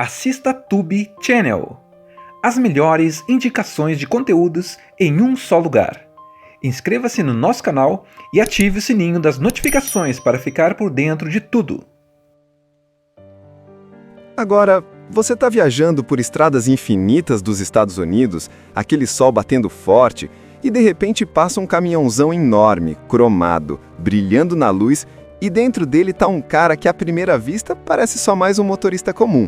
assista Tube Channel. As melhores indicações de conteúdos em um só lugar. Inscreva-se no nosso canal e ative o sininho das notificações para ficar por dentro de tudo. Agora, você está viajando por estradas infinitas dos Estados Unidos, aquele sol batendo forte, e de repente passa um caminhãozão enorme, cromado, brilhando na luz, e dentro dele está um cara que à primeira vista parece só mais um motorista comum.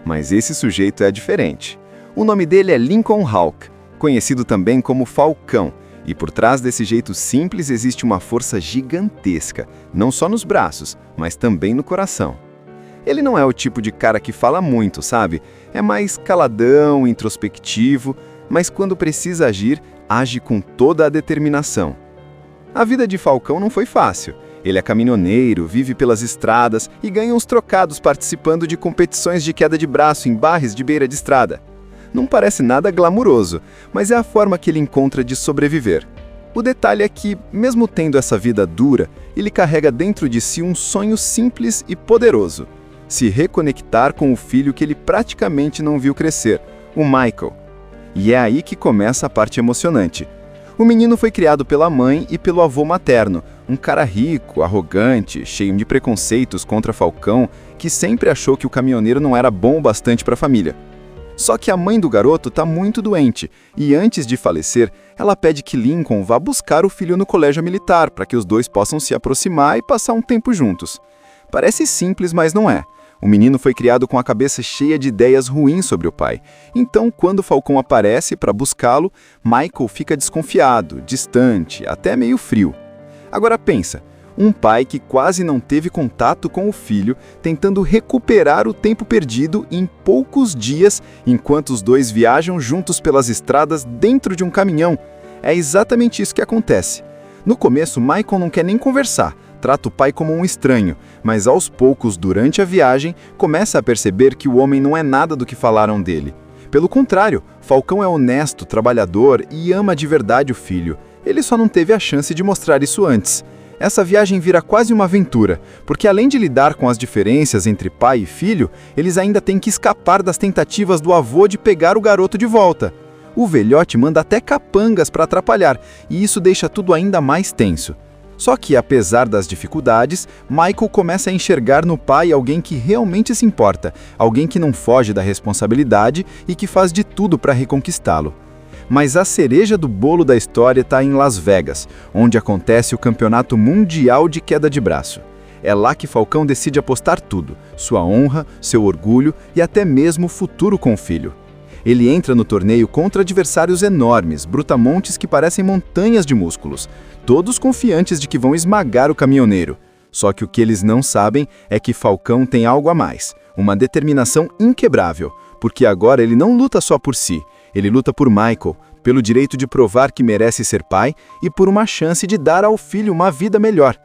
Mas esse sujeito é diferente. O nome dele é Lincoln Hawk, conhecido também como Falcão, e por trás desse jeito simples existe uma força gigantesca, não só nos braços, mas também no coração. Ele não é o tipo de cara que fala muito, sabe? É mais caladão, introspectivo, mas quando precisa agir, age com toda a determinação. A vida de Falcão não foi fácil. Ele é caminhoneiro, vive pelas estradas e ganha uns trocados participando de competições de queda de braço em bares de beira de estrada. Não parece nada glamuroso, mas é a forma que ele encontra de sobreviver. O detalhe é que, mesmo tendo essa vida dura, ele carrega dentro de si um sonho simples e poderoso: se reconectar com o filho que ele praticamente não viu crescer, o Michael. E é aí que começa a parte emocionante. O menino foi criado pela mãe e pelo avô materno, um cara rico, arrogante, cheio de preconceitos contra Falcão, que sempre achou que o caminhoneiro não era bom o bastante para a família. Só que a mãe do garoto está muito doente, e antes de falecer, ela pede que Lincoln vá buscar o filho no colégio militar, para que os dois possam se aproximar e passar um tempo juntos. Parece simples, mas não é. O menino foi criado com a cabeça cheia de ideias ruins sobre o pai. Então, quando Falcão aparece para buscá-lo, Michael fica desconfiado, distante, até meio frio. Agora pensa, um pai que quase não teve contato com o filho, tentando recuperar o tempo perdido em poucos dias, enquanto os dois viajam juntos pelas estradas dentro de um caminhão. É exatamente isso que acontece. No começo, Michael não quer nem conversar. Trata o pai como um estranho, mas aos poucos, durante a viagem, começa a perceber que o homem não é nada do que falaram dele. Pelo contrário, Falcão é honesto, trabalhador e ama de verdade o filho. Ele só não teve a chance de mostrar isso antes. Essa viagem vira quase uma aventura, porque além de lidar com as diferenças entre pai e filho, eles ainda têm que escapar das tentativas do avô de pegar o garoto de volta. O velhote manda até capangas para atrapalhar, e isso deixa tudo ainda mais tenso. Só que, apesar das dificuldades, Michael começa a enxergar no pai alguém que realmente se importa, alguém que não foge da responsabilidade e que faz de tudo para reconquistá-lo. Mas a cereja do bolo da história está em Las Vegas, onde acontece o Campeonato Mundial de Queda de Braço. É lá que Falcão decide apostar tudo, sua honra, seu orgulho e até mesmo o futuro com o filho. Ele entra no torneio contra adversários enormes, brutamontes que parecem montanhas de músculos, todos confiantes de que vão esmagar o caminhoneiro. Só que o que eles não sabem é que Falcão tem algo a mais, uma determinação inquebrável, porque agora ele não luta só por si, ele luta por Michael, pelo direito de provar que merece ser pai e por uma chance de dar ao filho uma vida melhor.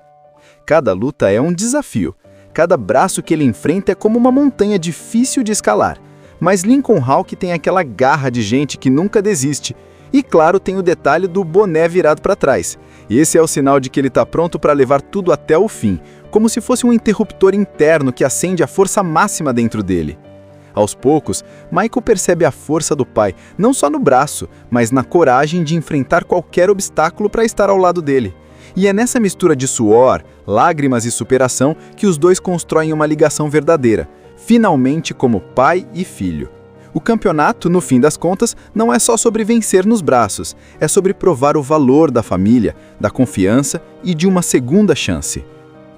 Cada luta é um desafio, cada braço que ele enfrenta é como uma montanha difícil de escalar. Mas Lincoln Hawk tem aquela garra de gente que nunca desiste. E claro, tem o detalhe do boné virado para trás. Esse é o sinal de que ele está pronto para levar tudo até o fim, como se fosse um interruptor interno que acende a força máxima dentro dele. Aos poucos, Michael percebe a força do pai, não só no braço, mas na coragem de enfrentar qualquer obstáculo para estar ao lado dele. E é nessa mistura de suor, lágrimas e superação que os dois constroem uma ligação verdadeira, finalmente como pai e filho. O campeonato, no fim das contas, não é só sobre vencer nos braços, é sobre provar o valor da família, da confiança e de uma segunda chance.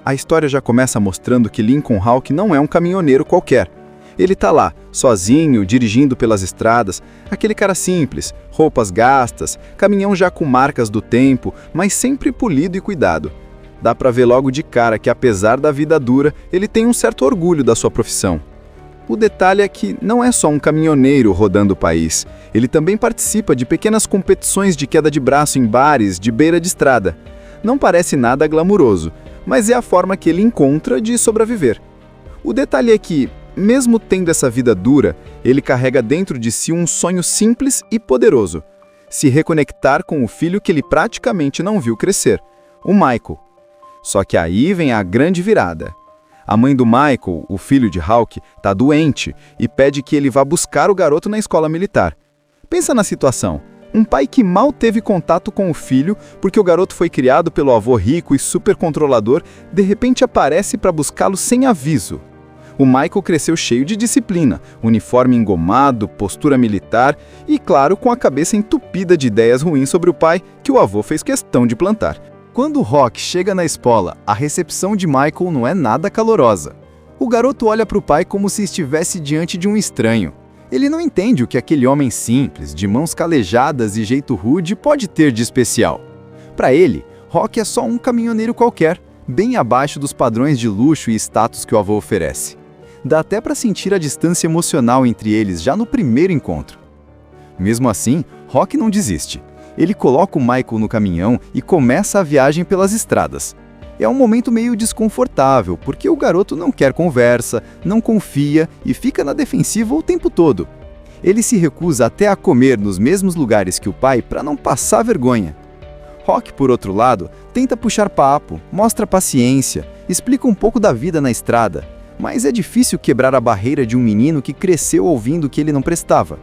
A história já começa mostrando que Lincoln Hawk não é um caminhoneiro qualquer. Ele tá lá, sozinho, dirigindo pelas estradas, aquele cara simples, roupas gastas, caminhão já com marcas do tempo, mas sempre polido e cuidado. Dá pra ver logo de cara que, apesar da vida dura, ele tem um certo orgulho da sua profissão. O detalhe é que não é só um caminhoneiro rodando o país. Ele também participa de pequenas competições de queda de braço em bares de beira de estrada. Não parece nada glamuroso, mas é a forma que ele encontra de sobreviver. O detalhe é que, mesmo tendo essa vida dura, ele carrega dentro de si um sonho simples e poderoso: se reconectar com o filho que ele praticamente não viu crescer, o Michael. Só que aí vem a grande virada. A mãe do Michael, o filho de Hawk, está doente e pede que ele vá buscar o garoto na escola militar. Pensa na situação. Um pai que mal teve contato com o filho porque o garoto foi criado pelo avô rico e super controlador, de repente aparece para buscá-lo sem aviso. O Michael cresceu cheio de disciplina, uniforme engomado, postura militar e, claro, com a cabeça entupida de ideias ruins sobre o pai que o avô fez questão de plantar. Quando Rock chega na escola, a recepção de Michael não é nada calorosa. O garoto olha para o pai como se estivesse diante de um estranho. Ele não entende o que aquele homem simples, de mãos calejadas e jeito rude, pode ter de especial. Para ele, Rock é só um caminhoneiro qualquer, bem abaixo dos padrões de luxo e status que o avô oferece. Dá até para sentir a distância emocional entre eles já no primeiro encontro. Mesmo assim, Rock não desiste. Ele coloca o Michael no caminhão e começa a viagem pelas estradas. É um momento meio desconfortável, porque o garoto não quer conversa, não confia e fica na defensiva o tempo todo. Ele se recusa até a comer nos mesmos lugares que o pai para não passar vergonha. Rock, por outro lado, tenta puxar papo, mostra paciência, explica um pouco da vida na estrada, mas é difícil quebrar a barreira de um menino que cresceu ouvindo que ele não prestava.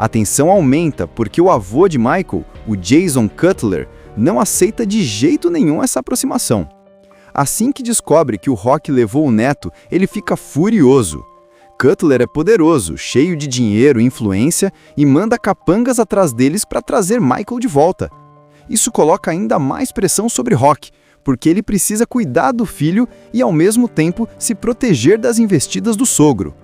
A tensão aumenta porque o avô de Michael, o Jason Cutler, não aceita de jeito nenhum essa aproximação. Assim que descobre que o Rock levou o neto, ele fica furioso. Cutler é poderoso, cheio de dinheiro e influência e manda capangas atrás deles para trazer Michael de volta. Isso coloca ainda mais pressão sobre Rock, porque ele precisa cuidar do filho e, ao mesmo tempo, se proteger das investidas do sogro.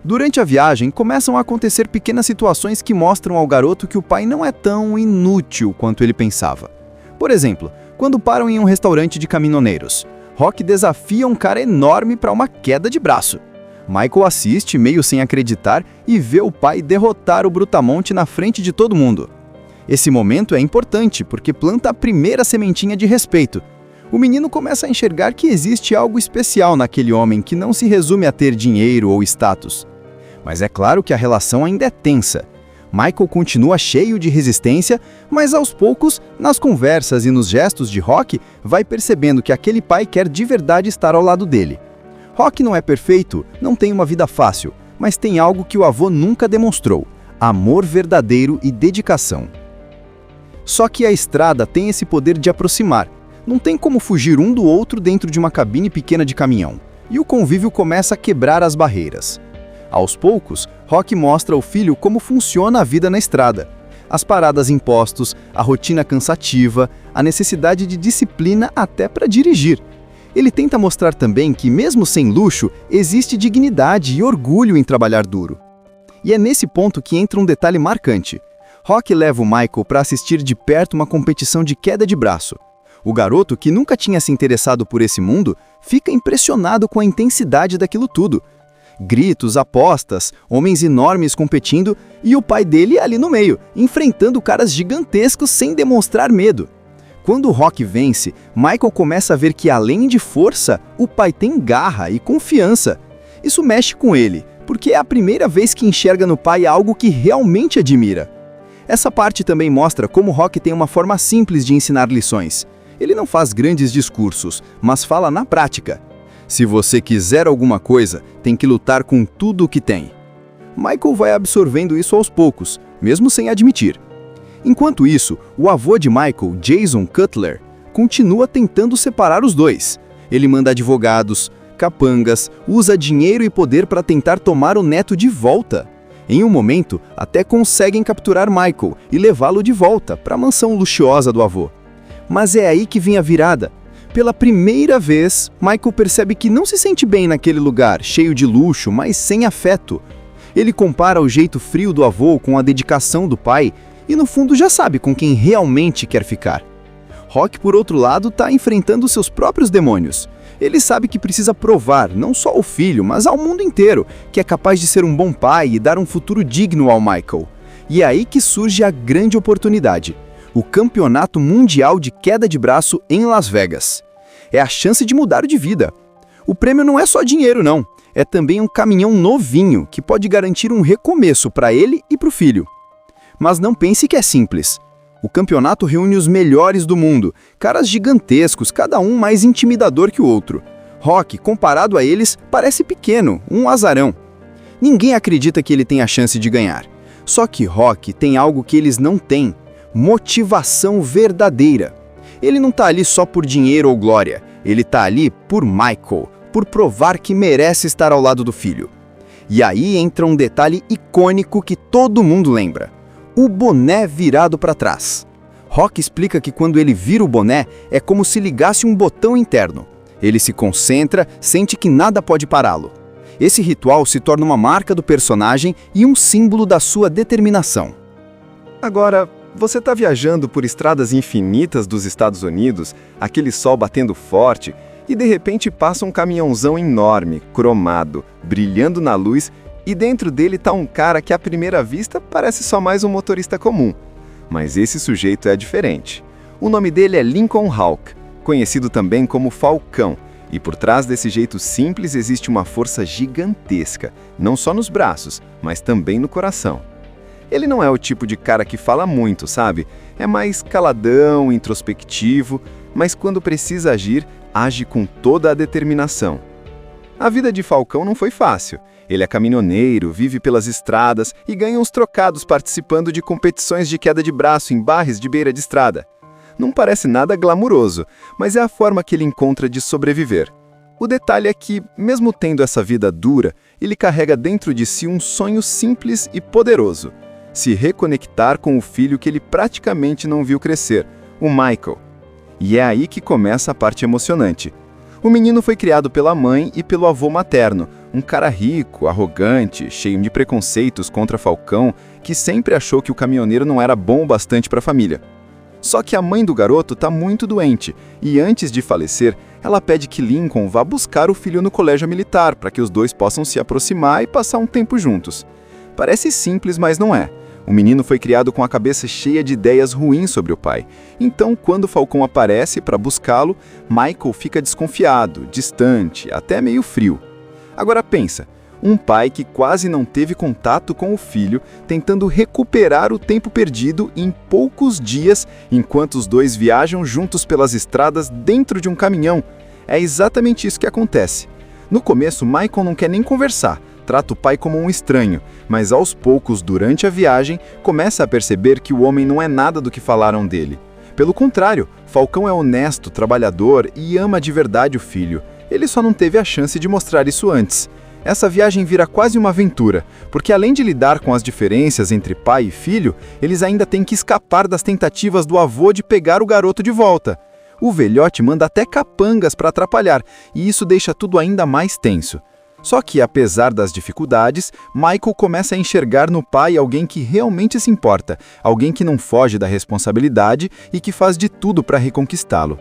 Durante a viagem, começam a acontecer pequenas situações que mostram ao garoto que o pai não é tão inútil quanto ele pensava. Por exemplo, quando param em um restaurante de caminhoneiros, Rock desafia um cara enorme para uma queda de braço. Michael assiste, meio sem acreditar, e vê o pai derrotar o brutamonte na frente de todo mundo. Esse momento é importante porque planta a primeira sementinha de respeito. O menino começa a enxergar que existe algo especial naquele homem que não se resume a ter dinheiro ou status. Mas é claro que a relação ainda é tensa. Michael continua cheio de resistência, mas aos poucos, nas conversas e nos gestos de Rock, vai percebendo que aquele pai quer de verdade estar ao lado dele. Rock não é perfeito, não tem uma vida fácil, mas tem algo que o avô nunca demonstrou: amor verdadeiro e dedicação. Só que a estrada tem esse poder de aproximar. Não tem como fugir um do outro dentro de uma cabine pequena de caminhão. E o convívio começa a quebrar as barreiras. Aos poucos, Rock mostra ao filho como funciona a vida na estrada. As paradas em postos, a rotina cansativa, a necessidade de disciplina até para dirigir. Ele tenta mostrar também que, mesmo sem luxo, existe dignidade e orgulho em trabalhar duro. E é nesse ponto que entra um detalhe marcante. Rock leva o Michael para assistir de perto uma competição de queda de braço. O garoto, que nunca tinha se interessado por esse mundo, fica impressionado com a intensidade daquilo tudo. Gritos, apostas, homens enormes competindo e o pai dele ali no meio, enfrentando caras gigantescos sem demonstrar medo. Quando o Rock vence, Michael começa a ver que, além de força, o pai tem garra e confiança. Isso mexe com ele, porque é a primeira vez que enxerga no pai algo que realmente admira. Essa parte também mostra como Rock tem uma forma simples de ensinar lições. Ele não faz grandes discursos, mas fala na prática. Se você quiser alguma coisa, tem que lutar com tudo o que tem. Michael vai absorvendo isso aos poucos, mesmo sem admitir. Enquanto isso, o avô de Michael, Jason Cutler, continua tentando separar os dois. Ele manda advogados, capangas, usa dinheiro e poder para tentar tomar o neto de volta. Em um momento, até conseguem capturar Michael e levá-lo de volta para a mansão luxuosa do avô. Mas é aí que vem a virada. Pela primeira vez, Michael percebe que não se sente bem naquele lugar, cheio de luxo, mas sem afeto. Ele compara o jeito frio do avô com a dedicação do pai e, no fundo, já sabe com quem realmente quer ficar. Rock, por outro lado, está enfrentando seus próprios demônios. Ele sabe que precisa provar, não só ao filho, mas ao mundo inteiro, que é capaz de ser um bom pai e dar um futuro digno ao Michael. E é aí que surge a grande oportunidade: o Campeonato Mundial de Queda de Braço em Las Vegas. É a chance de mudar de vida. O prêmio não é só dinheiro, não. É também um caminhão novinho que pode garantir um recomeço para ele e para o filho. Mas não pense que é simples. O campeonato reúne os melhores do mundo, caras gigantescos, cada um mais intimidador que o outro. Rock, comparado a eles, parece pequeno, um azarão. Ninguém acredita que ele tem a chance de ganhar. Só que Rock tem algo que eles não têm: motivação verdadeira. Ele não tá ali só por dinheiro ou glória, ele tá ali por Michael, por provar que merece estar ao lado do filho. E aí entra um detalhe icônico que todo mundo lembra: o boné virado para trás. Rock explica que quando ele vira o boné, é como se ligasse um botão interno. Ele se concentra, sente que nada pode pará-lo. Esse ritual se torna uma marca do personagem e um símbolo da sua determinação. Agora, você está viajando por estradas infinitas dos Estados Unidos, aquele sol batendo forte, e de repente passa um caminhãozão enorme, cromado, brilhando na luz, e dentro dele está um cara que à primeira vista parece só mais um motorista comum. Mas esse sujeito é diferente. O nome dele é Lincoln Hawk, conhecido também como Falcão, e por trás desse jeito simples existe uma força gigantesca, não só nos braços, mas também no coração. Ele não é o tipo de cara que fala muito, sabe? É mais caladão, introspectivo, mas quando precisa agir, age com toda a determinação. A vida de Falcão não foi fácil. Ele é caminhoneiro, vive pelas estradas e ganha uns trocados participando de competições de queda de braço em bares de beira de estrada. Não parece nada glamuroso, mas é a forma que ele encontra de sobreviver. O detalhe é que, mesmo tendo essa vida dura, ele carrega dentro de si um sonho simples e poderoso: se reconectar com o filho que ele praticamente não viu crescer, o Michael. E é aí que começa a parte emocionante. O menino foi criado pela mãe e pelo avô materno, um cara rico, arrogante, cheio de preconceitos contra Falcão, que sempre achou que o caminhoneiro não era bom o bastante para a família. Só que a mãe do garoto está muito doente, e antes de falecer, ela pede que Lincoln vá buscar o filho no colégio militar, para que os dois possam se aproximar e passar um tempo juntos. Parece simples, mas não é. O menino foi criado com a cabeça cheia de ideias ruins sobre o pai. Então, quando Falcão aparece para buscá-lo, Michael fica desconfiado, distante, até meio frio. Agora pensa, um pai que quase não teve contato com o filho, tentando recuperar o tempo perdido em poucos dias, enquanto os dois viajam juntos pelas estradas dentro de um caminhão. É exatamente isso que acontece. No começo, Michael não quer nem conversar. Trata o pai como um estranho, mas aos poucos, durante a viagem, começa a perceber que o homem não é nada do que falaram dele. Pelo contrário, Falcão é honesto, trabalhador e ama de verdade o filho. Ele só não teve a chance de mostrar isso antes. Essa viagem vira quase uma aventura, porque além de lidar com as diferenças entre pai e filho, eles ainda têm que escapar das tentativas do avô de pegar o garoto de volta. O velhote manda até capangas para atrapalhar, e isso deixa tudo ainda mais tenso. Só que, apesar das dificuldades, Michael começa a enxergar no pai alguém que realmente se importa, alguém que não foge da responsabilidade e que faz de tudo para reconquistá-lo.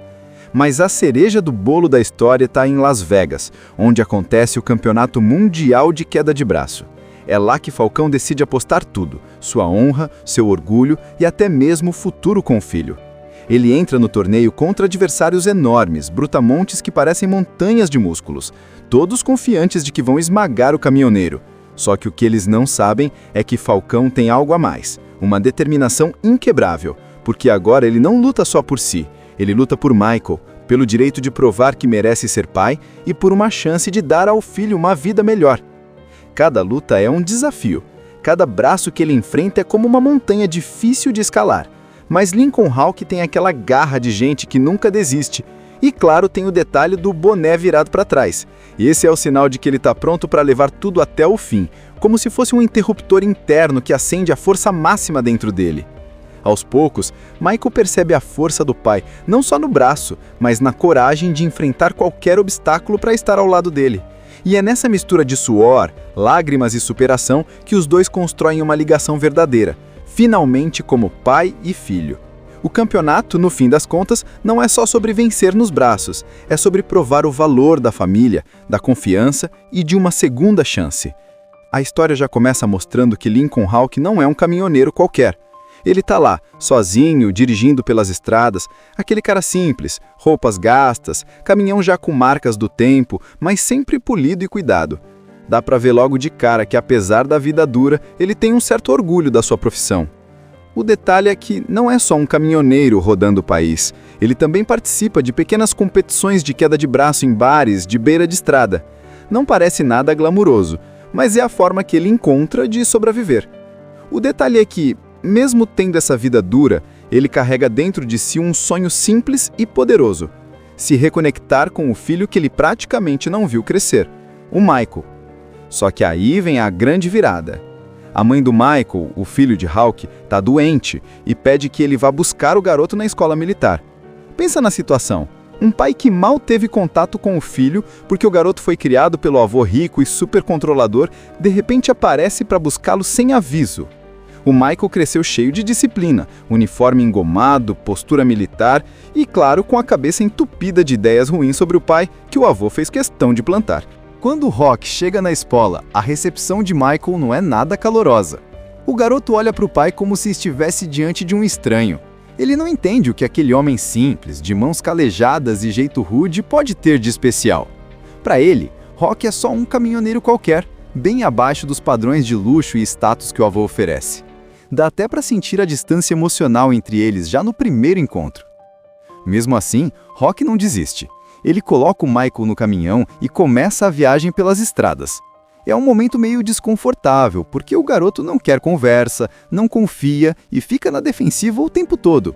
Mas a cereja do bolo da história está em Las Vegas, onde acontece o Campeonato Mundial de Queda de Braço. É lá que Falcão decide apostar tudo: sua honra, seu orgulho e até mesmo o futuro com o filho. Ele entra no torneio contra adversários enormes, brutamontes que parecem montanhas de músculos, todos confiantes de que vão esmagar o caminhoneiro. Só que o que eles não sabem é que Falcão tem algo a mais, uma determinação inquebrável, porque agora ele não luta só por si, ele luta por Michael, pelo direito de provar que merece ser pai e por uma chance de dar ao filho uma vida melhor. Cada luta é um desafio, cada braço que ele enfrenta é como uma montanha difícil de escalar. Mas Lincoln Hawk tem aquela garra de gente que nunca desiste. E claro, tem o detalhe do boné virado para trás. Esse é o sinal de que ele está pronto para levar tudo até o fim, como se fosse um interruptor interno que acende a força máxima dentro dele. Aos poucos, Michael percebe a força do pai, não só no braço, mas na coragem de enfrentar qualquer obstáculo para estar ao lado dele. E é nessa mistura de suor, lágrimas e superação que os dois constroem uma ligação verdadeira, finalmente como pai e filho. O campeonato, no fim das contas, não é só sobre vencer nos braços, é sobre provar o valor da família, da confiança e de uma segunda chance. A história já começa mostrando que Lincoln Hawk não é um caminhoneiro qualquer. Ele está lá, sozinho, dirigindo pelas estradas, aquele cara simples, roupas gastas, caminhão já com marcas do tempo, mas sempre polido e cuidado. Dá para ver logo de cara que, apesar da vida dura, ele tem um certo orgulho da sua profissão. O detalhe é que não é só um caminhoneiro rodando o país. Ele também participa de pequenas competições de queda de braço em bares de beira de estrada. Não parece nada glamuroso, mas é a forma que ele encontra de sobreviver. O detalhe é que, mesmo tendo essa vida dura, ele carrega dentro de si um sonho simples e poderoso: se reconectar com o filho que ele praticamente não viu crescer, o Michael. Só que aí vem a grande virada. A mãe do Michael, o filho de Hawk, está doente e pede que ele vá buscar o garoto na escola militar. Pensa na situação. Um pai que mal teve contato com o filho porque o garoto foi criado pelo avô rico e super controlador, de repente aparece para buscá-lo sem aviso. O Michael cresceu cheio de disciplina, uniforme engomado, postura militar e, claro, com a cabeça entupida de ideias ruins sobre o pai que o avô fez questão de plantar. Quando Rock chega na escola, a recepção de Michael não é nada calorosa. O garoto olha para o pai como se estivesse diante de um estranho. Ele não entende o que aquele homem simples, de mãos calejadas e jeito rude, pode ter de especial. Para ele, Rock é só um caminhoneiro qualquer, bem abaixo dos padrões de luxo e status que o avô oferece. Dá até para sentir a distância emocional entre eles já no primeiro encontro. Mesmo assim, Rock não desiste. Ele coloca o Michael no caminhão e começa a viagem pelas estradas. É um momento meio desconfortável, porque o garoto não quer conversa, não confia e fica na defensiva o tempo todo.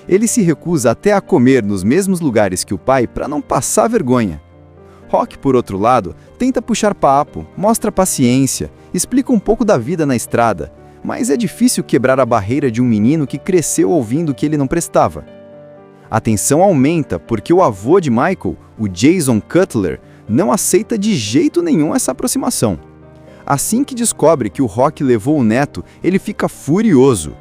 Ele se recusa até a comer nos mesmos lugares que o pai para não passar vergonha. Rock, por outro lado, tenta puxar papo, mostra paciência, explica um pouco da vida na estrada, mas é difícil quebrar a barreira de um menino que cresceu ouvindo que ele não prestava. A tensão aumenta porque o avô de Michael, o Jason Cutler, não aceita de jeito nenhum essa aproximação. Assim que descobre que o Rock levou o neto, ele fica furioso.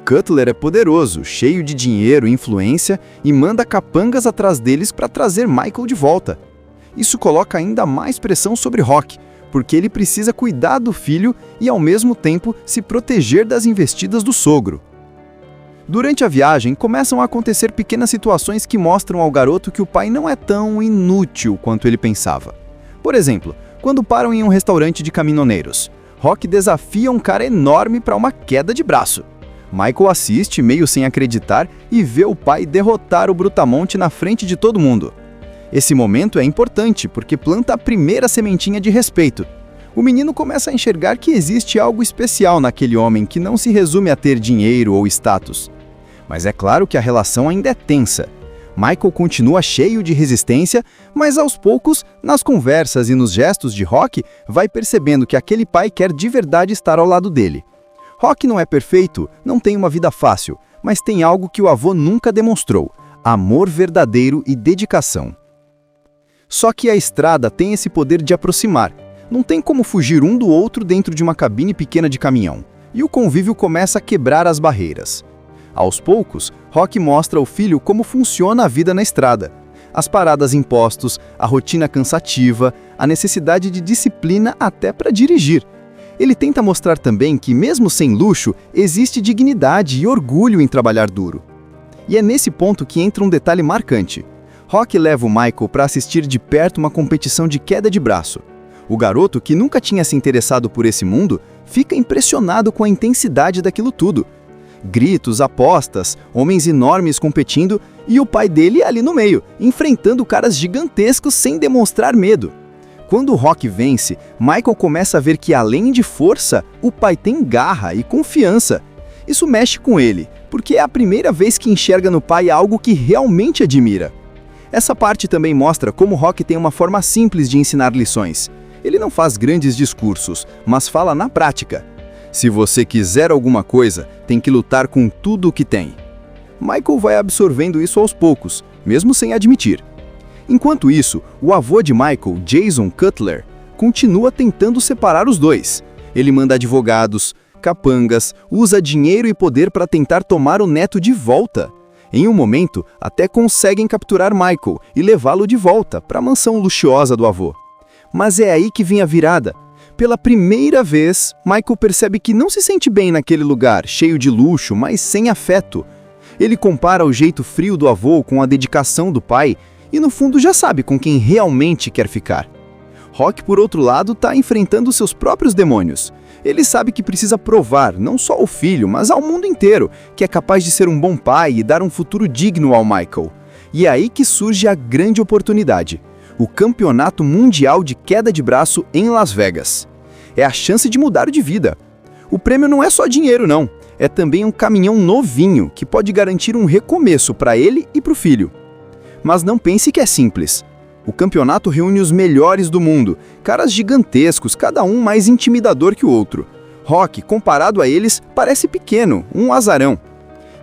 Cutler é poderoso, cheio de dinheiro e influência e manda capangas atrás deles para trazer Michael de volta. Isso coloca ainda mais pressão sobre Rock, porque ele precisa cuidar do filho e, ao mesmo tempo, se proteger das investidas do sogro. Durante a viagem, começam a acontecer pequenas situações que mostram ao garoto que o pai não é tão inútil quanto ele pensava. Por exemplo, quando param em um restaurante de caminhoneiros, Rock desafia um cara enorme para uma queda de braço. Michael assiste, meio sem acreditar, e vê o pai derrotar o brutamonte na frente de todo mundo. Esse momento é importante porque planta a primeira sementinha de respeito. O menino começa a enxergar que existe algo especial naquele homem que não se resume a ter dinheiro ou status. Mas é claro que a relação ainda é tensa. Michael continua cheio de resistência, mas aos poucos, nas conversas e nos gestos de Rock, vai percebendo que aquele pai quer de verdade estar ao lado dele. Rock não é perfeito, não tem uma vida fácil, mas tem algo que o avô nunca demonstrou: amor verdadeiro e dedicação. Só que a estrada tem esse poder de aproximar. Não tem como fugir um do outro dentro de uma cabine pequena de caminhão, e o convívio começa a quebrar as barreiras. Aos poucos, Rock mostra ao filho como funciona a vida na estrada. As paradas em postos, a rotina cansativa, a necessidade de disciplina até para dirigir. Ele tenta mostrar também que, mesmo sem luxo, existe dignidade e orgulho em trabalhar duro. E é nesse ponto que entra um detalhe marcante. Rock leva o Michael para assistir de perto uma competição de queda de braço. O garoto, que nunca tinha se interessado por esse mundo, fica impressionado com a intensidade daquilo tudo. Gritos, apostas, homens enormes competindo e o pai dele ali no meio, enfrentando caras gigantescos sem demonstrar medo. Quando o Rock vence, Michael começa a ver que, além de força, o pai tem garra e confiança. Isso mexe com ele, porque é a primeira vez que enxerga no pai algo que realmente admira. Essa parte também mostra como Rock tem uma forma simples de ensinar lições. Ele não faz grandes discursos, mas fala na prática. Se você quiser alguma coisa, tem que lutar com tudo o que tem. Michael vai absorvendo isso aos poucos, mesmo sem admitir. Enquanto isso, o avô de Michael, Jason Cutler, continua tentando separar os dois. Ele manda advogados, capangas, usa dinheiro e poder para tentar tomar o neto de volta. Em um momento, até conseguem capturar Michael e levá-lo de volta para a mansão luxuosa do avô. Mas é aí que vem a virada. Pela primeira vez, Michael percebe que não se sente bem naquele lugar, cheio de luxo, mas sem afeto. Ele compara o jeito frio do avô com a dedicação do pai e, no fundo, já sabe com quem realmente quer ficar. Rock, por outro lado, está enfrentando seus próprios demônios. Ele sabe que precisa provar, não só ao filho, mas ao mundo inteiro, que é capaz de ser um bom pai e dar um futuro digno ao Michael. E é aí que surge a grande oportunidade: o Campeonato Mundial de Queda de Braço em Las Vegas. É a chance de mudar de vida. O prêmio não é só dinheiro, não. É também um caminhão novinho que pode garantir um recomeço para ele e para o filho. Mas não pense que é simples. O campeonato reúne os melhores do mundo, caras gigantescos, cada um mais intimidador que o outro. Rock, comparado a eles, parece pequeno, um azarão.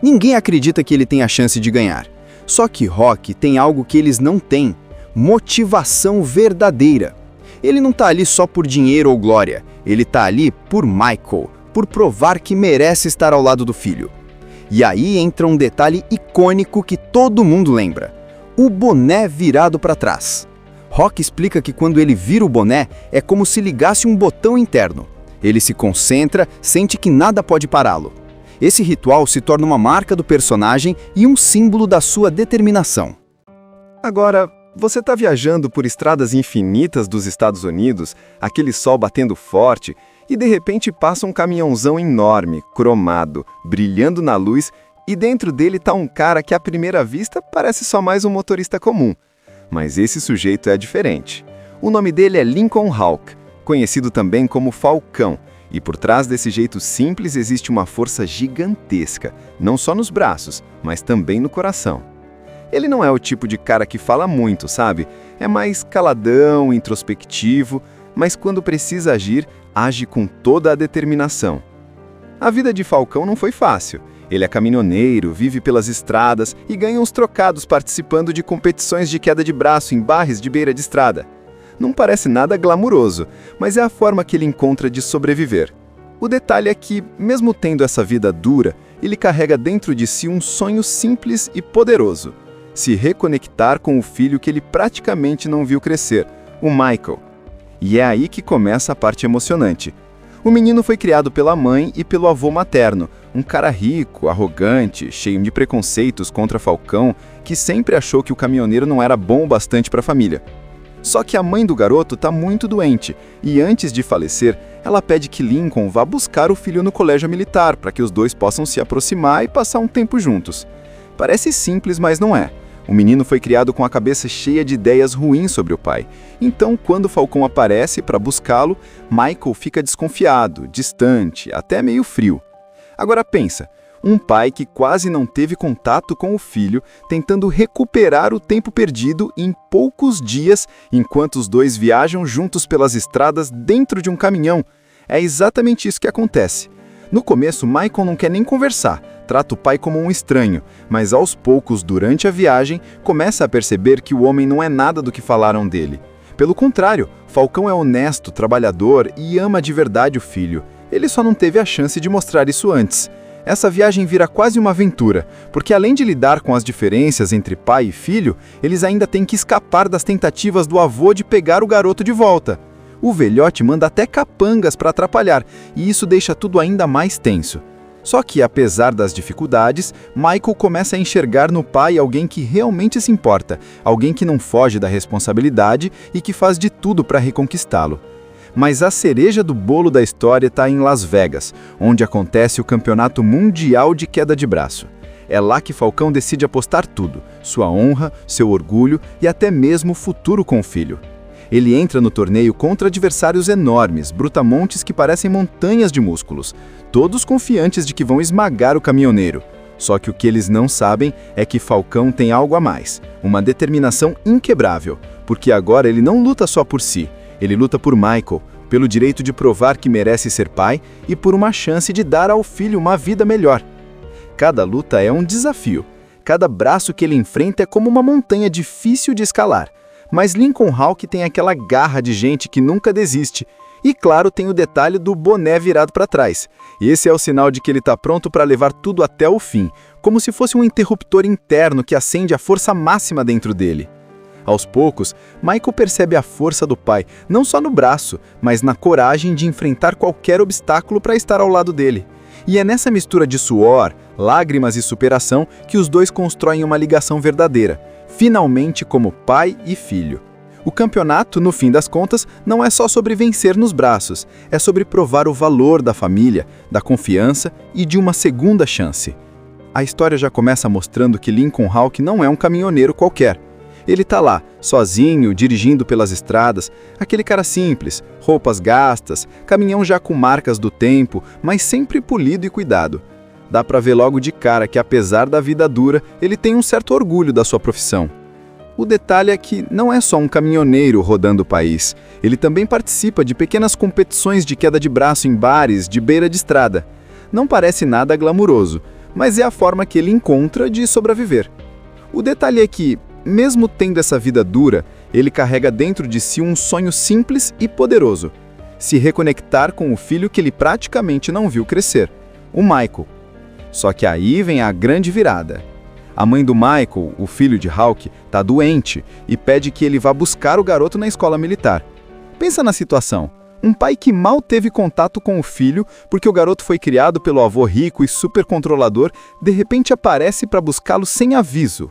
Ninguém acredita que ele tem a chance de ganhar. Só que Rock tem algo que eles não têm: motivação verdadeira. Ele não tá ali só por dinheiro ou glória, ele tá ali por Michael, por provar que merece estar ao lado do filho. E aí entra um detalhe icônico que todo mundo lembra: o boné virado para trás. Rock explica que quando ele vira o boné, é como se ligasse um botão interno. Ele se concentra, sente que nada pode pará-lo. Esse ritual se torna uma marca do personagem e um símbolo da sua determinação. Agora, você está viajando por estradas infinitas dos Estados Unidos, aquele sol batendo forte, e de repente passa um caminhãozão enorme, cromado, brilhando na luz, e dentro dele está um cara que à primeira vista parece só mais um motorista comum. Mas esse sujeito é diferente. O nome dele é Lincoln Hawk, conhecido também como Falcão, e por trás desse jeito simples existe uma força gigantesca, não só nos braços, mas também no coração. Ele não é o tipo de cara que fala muito, sabe? É mais caladão, introspectivo, mas quando precisa agir, age com toda a determinação. A vida de Falcão não foi fácil. Ele é caminhoneiro, vive pelas estradas e ganha uns trocados participando de competições de queda de braço em barres de beira de estrada. Não parece nada glamuroso, mas é a forma que ele encontra de sobreviver. O detalhe é que, mesmo tendo essa vida dura, ele carrega dentro de si um sonho simples e poderoso: se reconectar com o filho que ele praticamente não viu crescer, o Michael. E é aí que começa a parte emocionante. O menino foi criado pela mãe e pelo avô materno, um cara rico, arrogante, cheio de preconceitos contra Falcão, que sempre achou que o caminhoneiro não era bom o bastante para a família. Só que a mãe do garoto está muito doente, e antes de falecer, ela pede que Lincoln vá buscar o filho no colégio militar, para que os dois possam se aproximar e passar um tempo juntos. Parece simples, mas não é. O menino foi criado com a cabeça cheia de ideias ruins sobre o pai. Então, quando Falcão aparece para buscá-lo, Michael fica desconfiado, distante, até meio frio. Agora pensa, um pai que quase não teve contato com o filho, tentando recuperar o tempo perdido em poucos dias, enquanto os dois viajam juntos pelas estradas dentro de um caminhão. É exatamente isso que acontece. No começo, Michael não quer nem conversar, trata o pai como um estranho, mas aos poucos, durante a viagem, começa a perceber que o homem não é nada do que falaram dele. Pelo contrário, Falcão é honesto, trabalhador e ama de verdade o filho. Ele só não teve a chance de mostrar isso antes. Essa viagem vira quase uma aventura, porque além de lidar com as diferenças entre pai e filho, eles ainda têm que escapar das tentativas do avô de pegar o garoto de volta. O velhote manda até capangas para atrapalhar, e isso deixa tudo ainda mais tenso. Só que, apesar das dificuldades, Michael começa a enxergar no pai alguém que realmente se importa, alguém que não foge da responsabilidade e que faz de tudo para reconquistá-lo. Mas a cereja do bolo da história está em Las Vegas, onde acontece o Campeonato Mundial de Queda de Braço. É lá que Falcão decide apostar tudo: sua honra, seu orgulho e até mesmo o futuro com o filho. Ele entra no torneio contra adversários enormes, brutamontes que parecem montanhas de músculos, todos confiantes de que vão esmagar o caminhoneiro. Só que o que eles não sabem é que Falcão tem algo a mais, uma determinação inquebrável, porque agora ele não luta só por si, ele luta por Michael, pelo direito de provar que merece ser pai e por uma chance de dar ao filho uma vida melhor. Cada luta é um desafio, cada braço que ele enfrenta é como uma montanha difícil de escalar. Mas Lincoln Hawk tem aquela garra de gente que nunca desiste. E claro, tem o detalhe do boné virado para trás. Esse é o sinal de que ele está pronto para levar tudo até o fim, como se fosse um interruptor interno que acende a força máxima dentro dele. Aos poucos, Michael percebe a força do pai, não só no braço, mas na coragem de enfrentar qualquer obstáculo para estar ao lado dele. E é nessa mistura de suor, lágrimas e superação que os dois constroem uma ligação verdadeira, finalmente como pai e filho. O campeonato, no fim das contas, não é só sobre vencer nos braços, é sobre provar o valor da família, da confiança e de uma segunda chance. A história já começa mostrando que Lincoln Hawk não é um caminhoneiro qualquer. Ele tá lá, sozinho, dirigindo pelas estradas, aquele cara simples, roupas gastas, caminhão já com marcas do tempo, mas sempre polido e cuidado. Dá pra ver logo de cara que, apesar da vida dura, ele tem um certo orgulho da sua profissão. O detalhe é que não é só um caminhoneiro rodando o país. Ele também participa de pequenas competições de queda de braço em bares de beira de estrada. Não parece nada glamuroso, mas é a forma que ele encontra de sobreviver. O detalhe é que, mesmo tendo essa vida dura, ele carrega dentro de si um sonho simples e poderoso: se reconectar com o filho que ele praticamente não viu crescer, o Michael. Só que aí vem a grande virada. A mãe do Michael, o filho de Hawk, está doente e pede que ele vá buscar o garoto na escola militar. Pensa na situação. Um pai que mal teve contato com o filho porque o garoto foi criado pelo avô rico e super controlador, de repente aparece para buscá-lo sem aviso.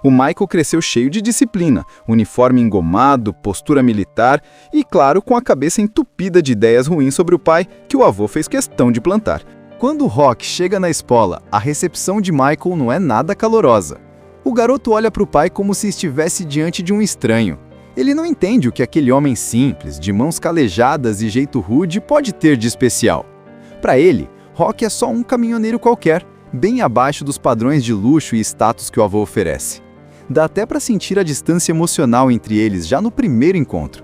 O Michael cresceu cheio de disciplina, uniforme engomado, postura militar e, claro, com a cabeça entupida de ideias ruins sobre o pai que o avô fez questão de plantar. Quando Rock chega na escola, a recepção de Michael não é nada calorosa. O garoto olha para o pai como se estivesse diante de um estranho. Ele não entende o que aquele homem simples, de mãos calejadas e jeito rude, pode ter de especial. Para ele, Rock é só um caminhoneiro qualquer, bem abaixo dos padrões de luxo e status que o avô oferece. Dá até para sentir a distância emocional entre eles já no primeiro encontro.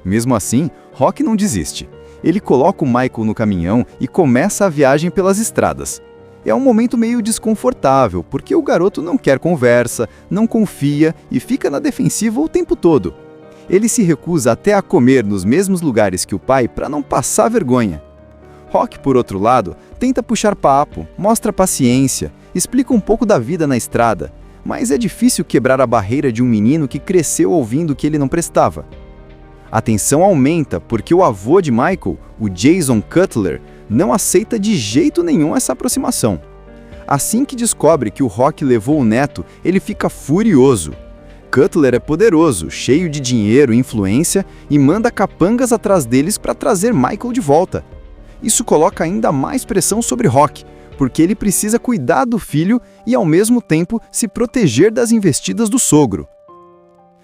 Mesmo assim, Rock não desiste. Ele coloca o Michael no caminhão e começa a viagem pelas estradas. É um momento meio desconfortável, porque o garoto não quer conversa, não confia e fica na defensiva o tempo todo. Ele se recusa até a comer nos mesmos lugares que o pai para não passar vergonha. Rock, por outro lado, tenta puxar papo, mostra paciência, explica um pouco da vida na estrada, mas é difícil quebrar a barreira de um menino que cresceu ouvindo que ele não prestava. A tensão aumenta porque o avô de Michael, o Jason Cutler, não aceita de jeito nenhum essa aproximação. Assim que descobre que o Rock levou o neto, ele fica furioso. Cutler é poderoso, cheio de dinheiro e influência e manda capangas atrás deles para trazer Michael de volta. Isso coloca ainda mais pressão sobre Rock, porque ele precisa cuidar do filho e, ao mesmo tempo, se proteger das investidas do sogro.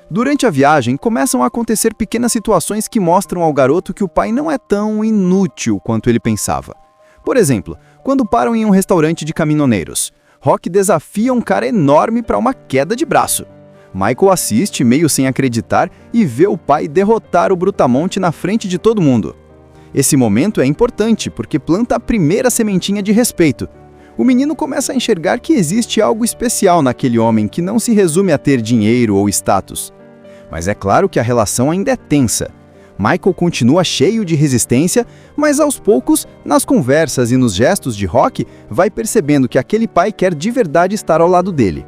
Durante a viagem, começam a acontecer pequenas situações que mostram ao garoto que o pai não é tão inútil quanto ele pensava. Por exemplo, quando param em um restaurante de caminhoneiros, Rock desafia um cara enorme para uma queda de braço. Michael assiste, meio sem acreditar, e vê o pai derrotar o brutamonte na frente de todo mundo. Esse momento é importante porque planta a primeira sementinha de respeito. O menino começa a enxergar que existe algo especial naquele homem que não se resume a ter dinheiro ou status. Mas é claro que a relação ainda é tensa. Michael continua cheio de resistência, mas aos poucos, nas conversas e nos gestos de Rock, vai percebendo que aquele pai quer de verdade estar ao lado dele.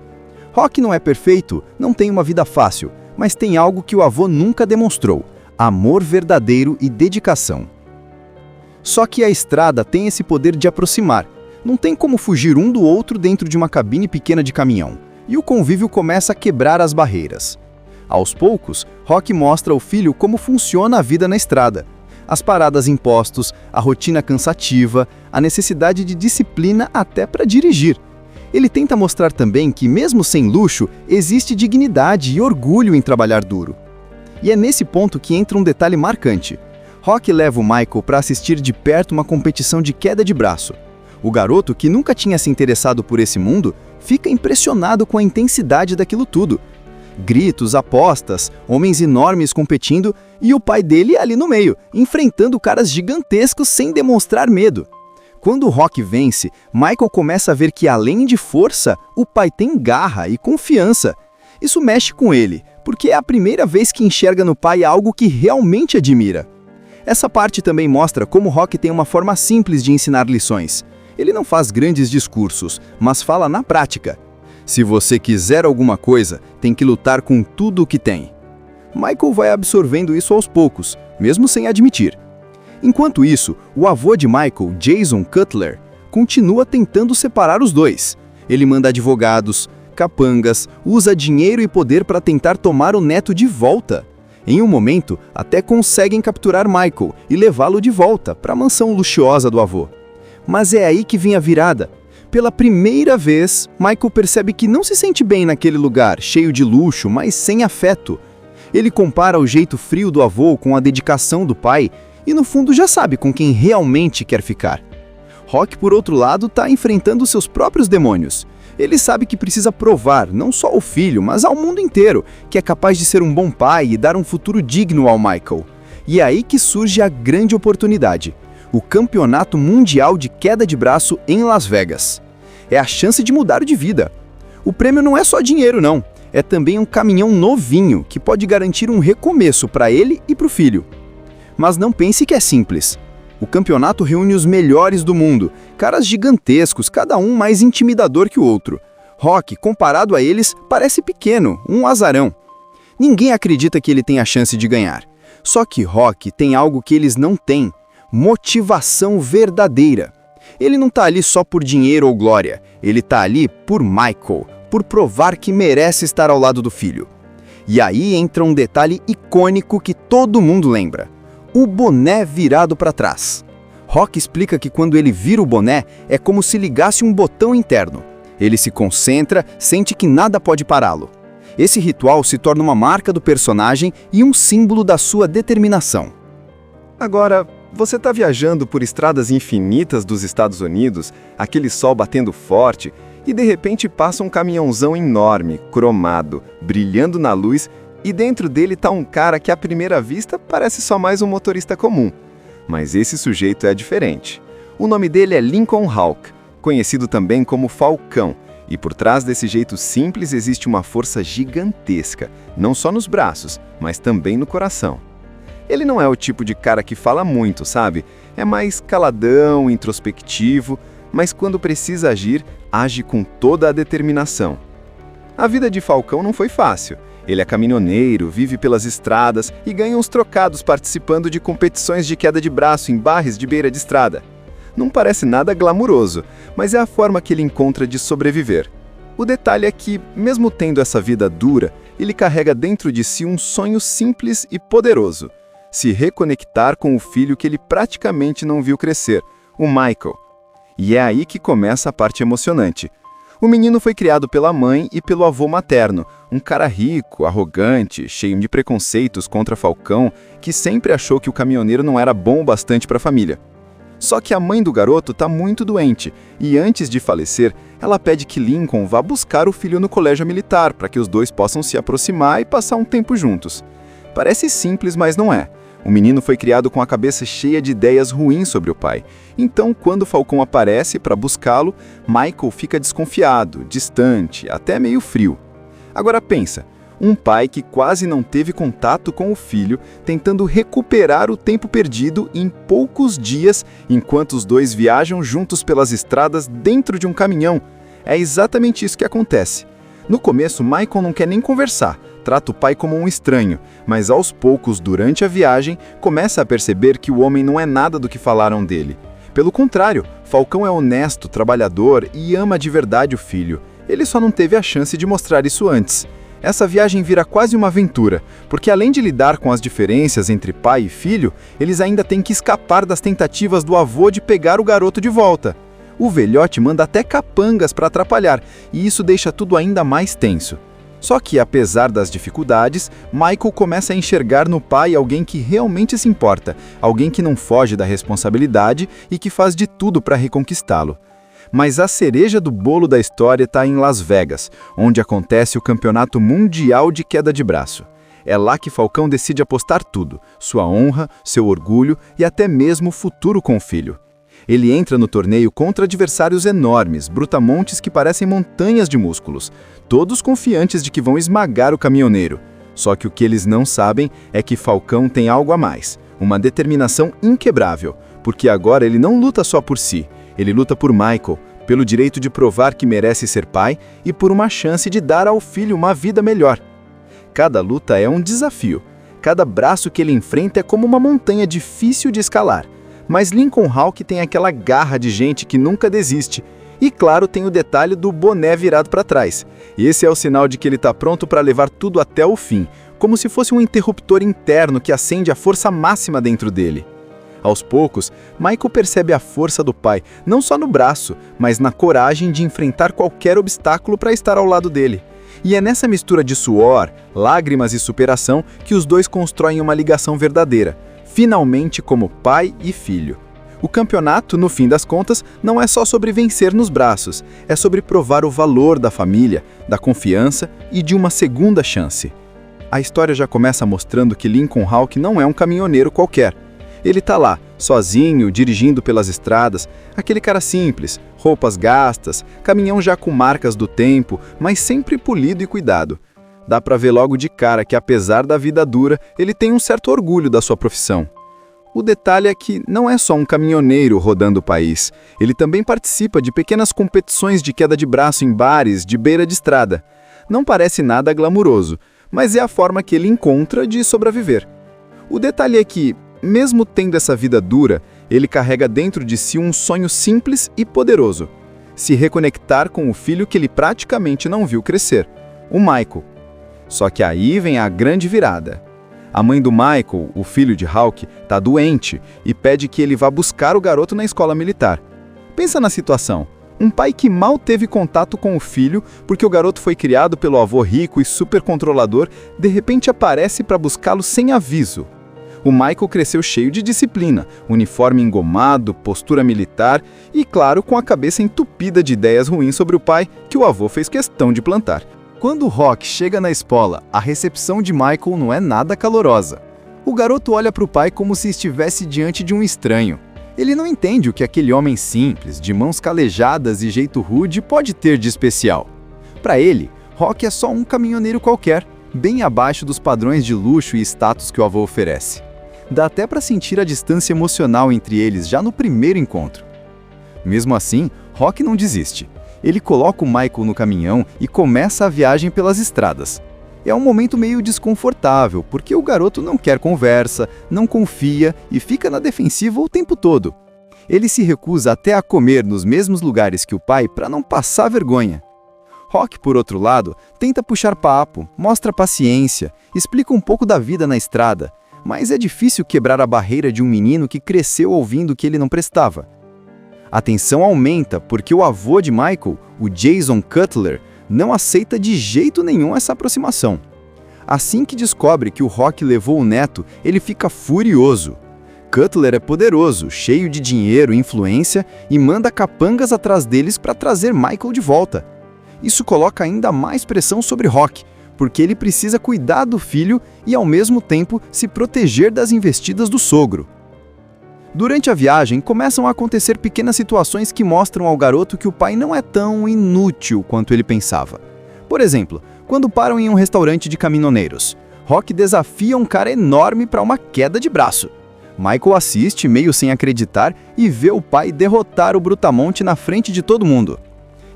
Rock não é perfeito, não tem uma vida fácil, mas tem algo que o avô nunca demonstrou: amor verdadeiro e dedicação. Só que a estrada tem esse poder de aproximar. Não tem como fugir um do outro dentro de uma cabine pequena de caminhão, e o convívio começa a quebrar as barreiras. Aos poucos, Rock mostra ao filho como funciona a vida na estrada. As paradas em postos, a rotina cansativa, a necessidade de disciplina até para dirigir. Ele tenta mostrar também que, mesmo sem luxo, existe dignidade e orgulho em trabalhar duro. E é nesse ponto que entra um detalhe marcante. Rock leva o Michael para assistir de perto uma competição de queda de braço. O garoto, que nunca tinha se interessado por esse mundo, fica impressionado com a intensidade daquilo tudo. Gritos, apostas, homens enormes competindo e o pai dele ali no meio, enfrentando caras gigantescos sem demonstrar medo. Quando o Rock vence, Michael começa a ver que, além de força, o pai tem garra e confiança. Isso mexe com ele, porque é a primeira vez que enxerga no pai algo que realmente admira. Essa parte também mostra como Rock tem uma forma simples de ensinar lições. Ele não faz grandes discursos, mas fala na prática. Se você quiser alguma coisa, tem que lutar com tudo o que tem. Michael vai absorvendo isso aos poucos, mesmo sem admitir. Enquanto isso, o avô de Michael, Jason Cutler, continua tentando separar os dois. Ele manda advogados, capangas, usa dinheiro e poder para tentar tomar o neto de volta. Em um momento, até conseguem capturar Michael e levá-lo de volta para a mansão luxuosa do avô. Mas é aí que vem a virada. Pela primeira vez, Michael percebe que não se sente bem naquele lugar, cheio de luxo, mas sem afeto. Ele compara o jeito frio do avô com a dedicação do pai e no fundo já sabe com quem realmente quer ficar. Rock, por outro lado, está enfrentando seus próprios demônios. Ele sabe que precisa provar, não só ao filho, mas ao mundo inteiro, que é capaz de ser um bom pai e dar um futuro digno ao Michael. E é aí que surge a grande oportunidade: o Campeonato Mundial de Queda de Braço em Las Vegas. É a chance de mudar de vida. O prêmio não é só dinheiro, não. É também um caminhão novinho que pode garantir um recomeço para ele e para o filho. Mas não pense que é simples. O campeonato reúne os melhores do mundo, caras gigantescos, cada um mais intimidador que o outro. Rock, comparado a eles, parece pequeno, um azarão. Ninguém acredita que ele tem a chance de ganhar. Só que Rock tem algo que eles não têm: motivação verdadeira. Ele não tá ali só por dinheiro ou glória, ele tá ali por Michael, por provar que merece estar ao lado do filho. E aí entra um detalhe icônico que todo mundo lembra: o boné virado para trás. Rock explica que quando ele vira o boné, é como se ligasse um botão interno. Ele se concentra, sente que nada pode pará-lo. Esse ritual se torna uma marca do personagem e um símbolo da sua determinação. Agora, você está viajando por estradas infinitas dos Estados Unidos, aquele sol batendo forte, e de repente passa um caminhãozão enorme, cromado, brilhando na luz, e dentro dele está um cara que à primeira vista parece só mais um motorista comum. Mas esse sujeito é diferente. O nome dele é Lincoln Hawk, conhecido também como Falcão, e por trás desse jeito simples existe uma força gigantesca, não só nos braços, mas também no coração. Ele não é o tipo de cara que fala muito, sabe? É mais caladão, introspectivo, mas quando precisa agir, age com toda a determinação. A vida de Falcão não foi fácil. Ele é caminhoneiro, vive pelas estradas e ganha uns trocados participando de competições de queda de braço em bares de beira de estrada. Não parece nada glamuroso, mas é a forma que ele encontra de sobreviver. O detalhe é que, mesmo tendo essa vida dura, ele carrega dentro de si um sonho simples e poderoso: se reconectar com o filho que ele praticamente não viu crescer, o Michael. E é aí que começa a parte emocionante. O menino foi criado pela mãe e pelo avô materno, um cara rico, arrogante, cheio de preconceitos contra Falcão, que sempre achou que o caminhoneiro não era bom o bastante para a família. Só que a mãe do garoto está muito doente, e antes de falecer, ela pede que Lincoln vá buscar o filho no colégio militar, para que os dois possam se aproximar e passar um tempo juntos. Parece simples, mas não é. O menino foi criado com a cabeça cheia de ideias ruins sobre o pai. Então, quando Falcão aparece para buscá-lo, Michael fica desconfiado, distante, até meio frio. Agora pensa, um pai que quase não teve contato com o filho, tentando recuperar o tempo perdido em poucos dias, enquanto os dois viajam juntos pelas estradas dentro de um caminhão. É exatamente isso que acontece. No começo, Michael não quer nem conversar, trata o pai como um estranho, mas aos poucos, durante a viagem, começa a perceber que o homem não é nada do que falaram dele. Pelo contrário, Falcão é honesto, trabalhador e ama de verdade o filho. Ele só não teve a chance de mostrar isso antes. Essa viagem vira quase uma aventura, porque além de lidar com as diferenças entre pai e filho, eles ainda têm que escapar das tentativas do avô de pegar o garoto de volta. O velhote manda até capangas para atrapalhar, e isso deixa tudo ainda mais tenso. Só que, apesar das dificuldades, Michael começa a enxergar no pai alguém que realmente se importa, alguém que não foge da responsabilidade e que faz de tudo para reconquistá-lo. Mas a cereja do bolo da história está em Las Vegas, onde acontece o Campeonato Mundial de Queda de Braço. É lá que Falcão decide apostar tudo: sua honra, seu orgulho e até mesmo o futuro com o filho. Ele entra no torneio contra adversários enormes, brutamontes que parecem montanhas de músculos, todos confiantes de que vão esmagar o caminhoneiro. Só que o que eles não sabem é que Falcão tem algo a mais, uma determinação inquebrável, porque agora ele não luta só por si, ele luta por Michael, pelo direito de provar que merece ser pai e por uma chance de dar ao filho uma vida melhor. Cada luta é um desafio, cada braço que ele enfrenta é como uma montanha difícil de escalar. Mas Lincoln Hawk tem aquela garra de gente que nunca desiste. E claro, tem o detalhe do boné virado para trás. Esse é o sinal de que ele está pronto para levar tudo até o fim, como se fosse um interruptor interno que acende a força máxima dentro dele. Aos poucos, Michael percebe a força do pai, não só no braço, mas na coragem de enfrentar qualquer obstáculo para estar ao lado dele. E é nessa mistura de suor, lágrimas e superação que os dois constroem uma ligação verdadeira, finalmente como pai e filho. O campeonato, no fim das contas, não é só sobre vencer nos braços, é sobre provar o valor da família, da confiança e de uma segunda chance. A história já começa mostrando que Lincoln Hawk não é um caminhoneiro qualquer. Ele tá lá, sozinho, dirigindo pelas estradas, aquele cara simples, roupas gastas, caminhão já com marcas do tempo, mas sempre polido e cuidado. Dá pra ver logo de cara que, apesar da vida dura, ele tem um certo orgulho da sua profissão. O detalhe é que não é só um caminhoneiro rodando o país, ele também participa de pequenas competições de queda de braço em bares de beira de estrada. Não parece nada glamuroso, mas é a forma que ele encontra de sobreviver. O detalhe é que, mesmo tendo essa vida dura, ele carrega dentro de si um sonho simples e poderoso: se reconectar com o filho que ele praticamente não viu crescer, o Michael. Só que aí vem a grande virada. A mãe do Michael, o filho de Hawk, está doente e pede que ele vá buscar o garoto na escola militar. Pensa na situação. Um pai que mal teve contato com o filho porque o garoto foi criado pelo avô rico e super controlador, de repente aparece para buscá-lo sem aviso. O Michael cresceu cheio de disciplina, uniforme engomado, postura militar e, claro, com a cabeça entupida de ideias ruins sobre o pai que o avô fez questão de plantar. Quando Rock chega na escola, a recepção de Michael não é nada calorosa. O garoto olha para o pai como se estivesse diante de um estranho. Ele não entende o que aquele homem simples, de mãos calejadas e jeito rude, pode ter de especial. Para ele, Rock é só um caminhoneiro qualquer, bem abaixo dos padrões de luxo e status que o avô oferece. Dá até para sentir a distância emocional entre eles já no primeiro encontro. Mesmo assim, Rock não desiste. Ele coloca o Michael no caminhão e começa a viagem pelas estradas. É um momento meio desconfortável, porque o garoto não quer conversa, não confia e fica na defensiva o tempo todo. Ele se recusa até a comer nos mesmos lugares que o pai para não passar vergonha. Rock, por outro lado, tenta puxar papo, mostra paciência, explica um pouco da vida na estrada, mas é difícil quebrar a barreira de um menino que cresceu ouvindo que ele não prestava. A tensão aumenta porque o avô de Michael, o Jason Cutler, não aceita de jeito nenhum essa aproximação. Assim que descobre que o Rock levou o neto, ele fica furioso. Cutler é poderoso, cheio de dinheiro e influência e manda capangas atrás deles para trazer Michael de volta. Isso coloca ainda mais pressão sobre Rock, porque ele precisa cuidar do filho e, ao mesmo tempo, se proteger das investidas do sogro. Durante a viagem, começam a acontecer pequenas situações que mostram ao garoto que o pai não é tão inútil quanto ele pensava. Por exemplo, quando param em um restaurante de caminhoneiros, Rock desafia um cara enorme para uma queda de braço. Michael assiste, meio sem acreditar, e vê o pai derrotar o brutamonte na frente de todo mundo.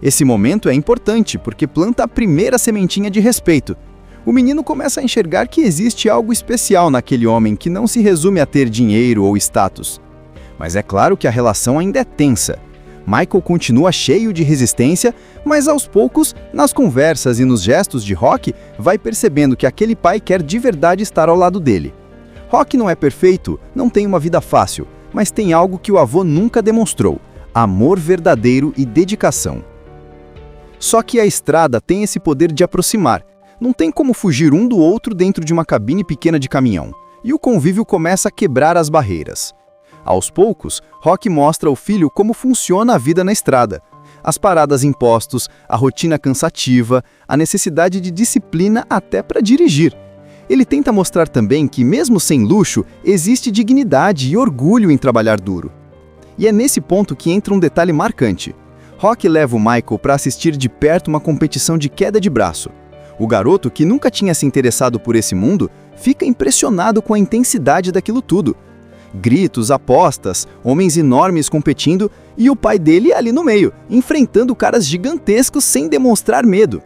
Esse momento é importante porque planta a primeira sementinha de respeito. O menino começa a enxergar que existe algo especial naquele homem que não se resume a ter dinheiro ou status. Mas é claro que a relação ainda é tensa. Michael continua cheio de resistência, mas aos poucos, nas conversas e nos gestos de Rock, vai percebendo que aquele pai quer de verdade estar ao lado dele. Rock não é perfeito, não tem uma vida fácil, mas tem algo que o avô nunca demonstrou: amor verdadeiro e dedicação. Só que a estrada tem esse poder de aproximar. Não tem como fugir um do outro dentro de uma cabine pequena de caminhão, e o convívio começa a quebrar as barreiras. Aos poucos, Rock mostra ao filho como funciona a vida na estrada. As paradas em postos, a rotina cansativa, a necessidade de disciplina até para dirigir. Ele tenta mostrar também que, mesmo sem luxo, existe dignidade e orgulho em trabalhar duro. E é nesse ponto que entra um detalhe marcante. Rock leva o Michael para assistir de perto uma competição de queda de braço. O garoto, que nunca tinha se interessado por esse mundo, fica impressionado com a intensidade daquilo tudo. Gritos, apostas, homens enormes competindo e o pai dele ali no meio, enfrentando caras gigantescos sem demonstrar medo.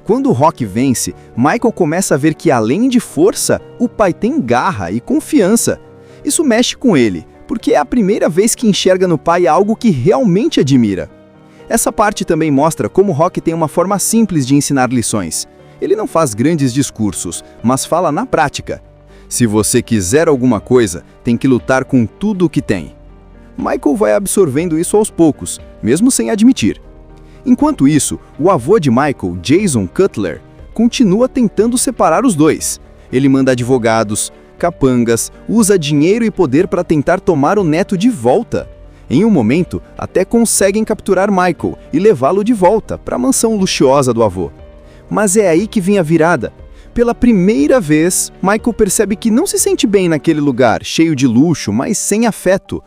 Quando o Rock vence, Michael começa a ver que, além de força, o pai tem garra e confiança. Isso mexe com ele, porque é a primeira vez que enxerga no pai algo que realmente admira. Essa parte também mostra como Rock tem uma forma simples de ensinar lições. Ele não faz grandes discursos, mas fala na prática. Se você quiser alguma coisa, tem que lutar com tudo o que tem. Michael vai absorvendo isso aos poucos, mesmo sem admitir. Enquanto isso, o avô de Michael, Jason Cutler, continua tentando separar os dois. Ele manda advogados, capangas, usa dinheiro e poder para tentar tomar o neto de volta. Em um momento, até conseguem capturar Michael e levá-lo de volta para a mansão luxuosa do avô. Mas é aí que vem a virada. Pela primeira vez, Michael percebe que não se sente bem naquele lugar, cheio de luxo, mas sem afeto.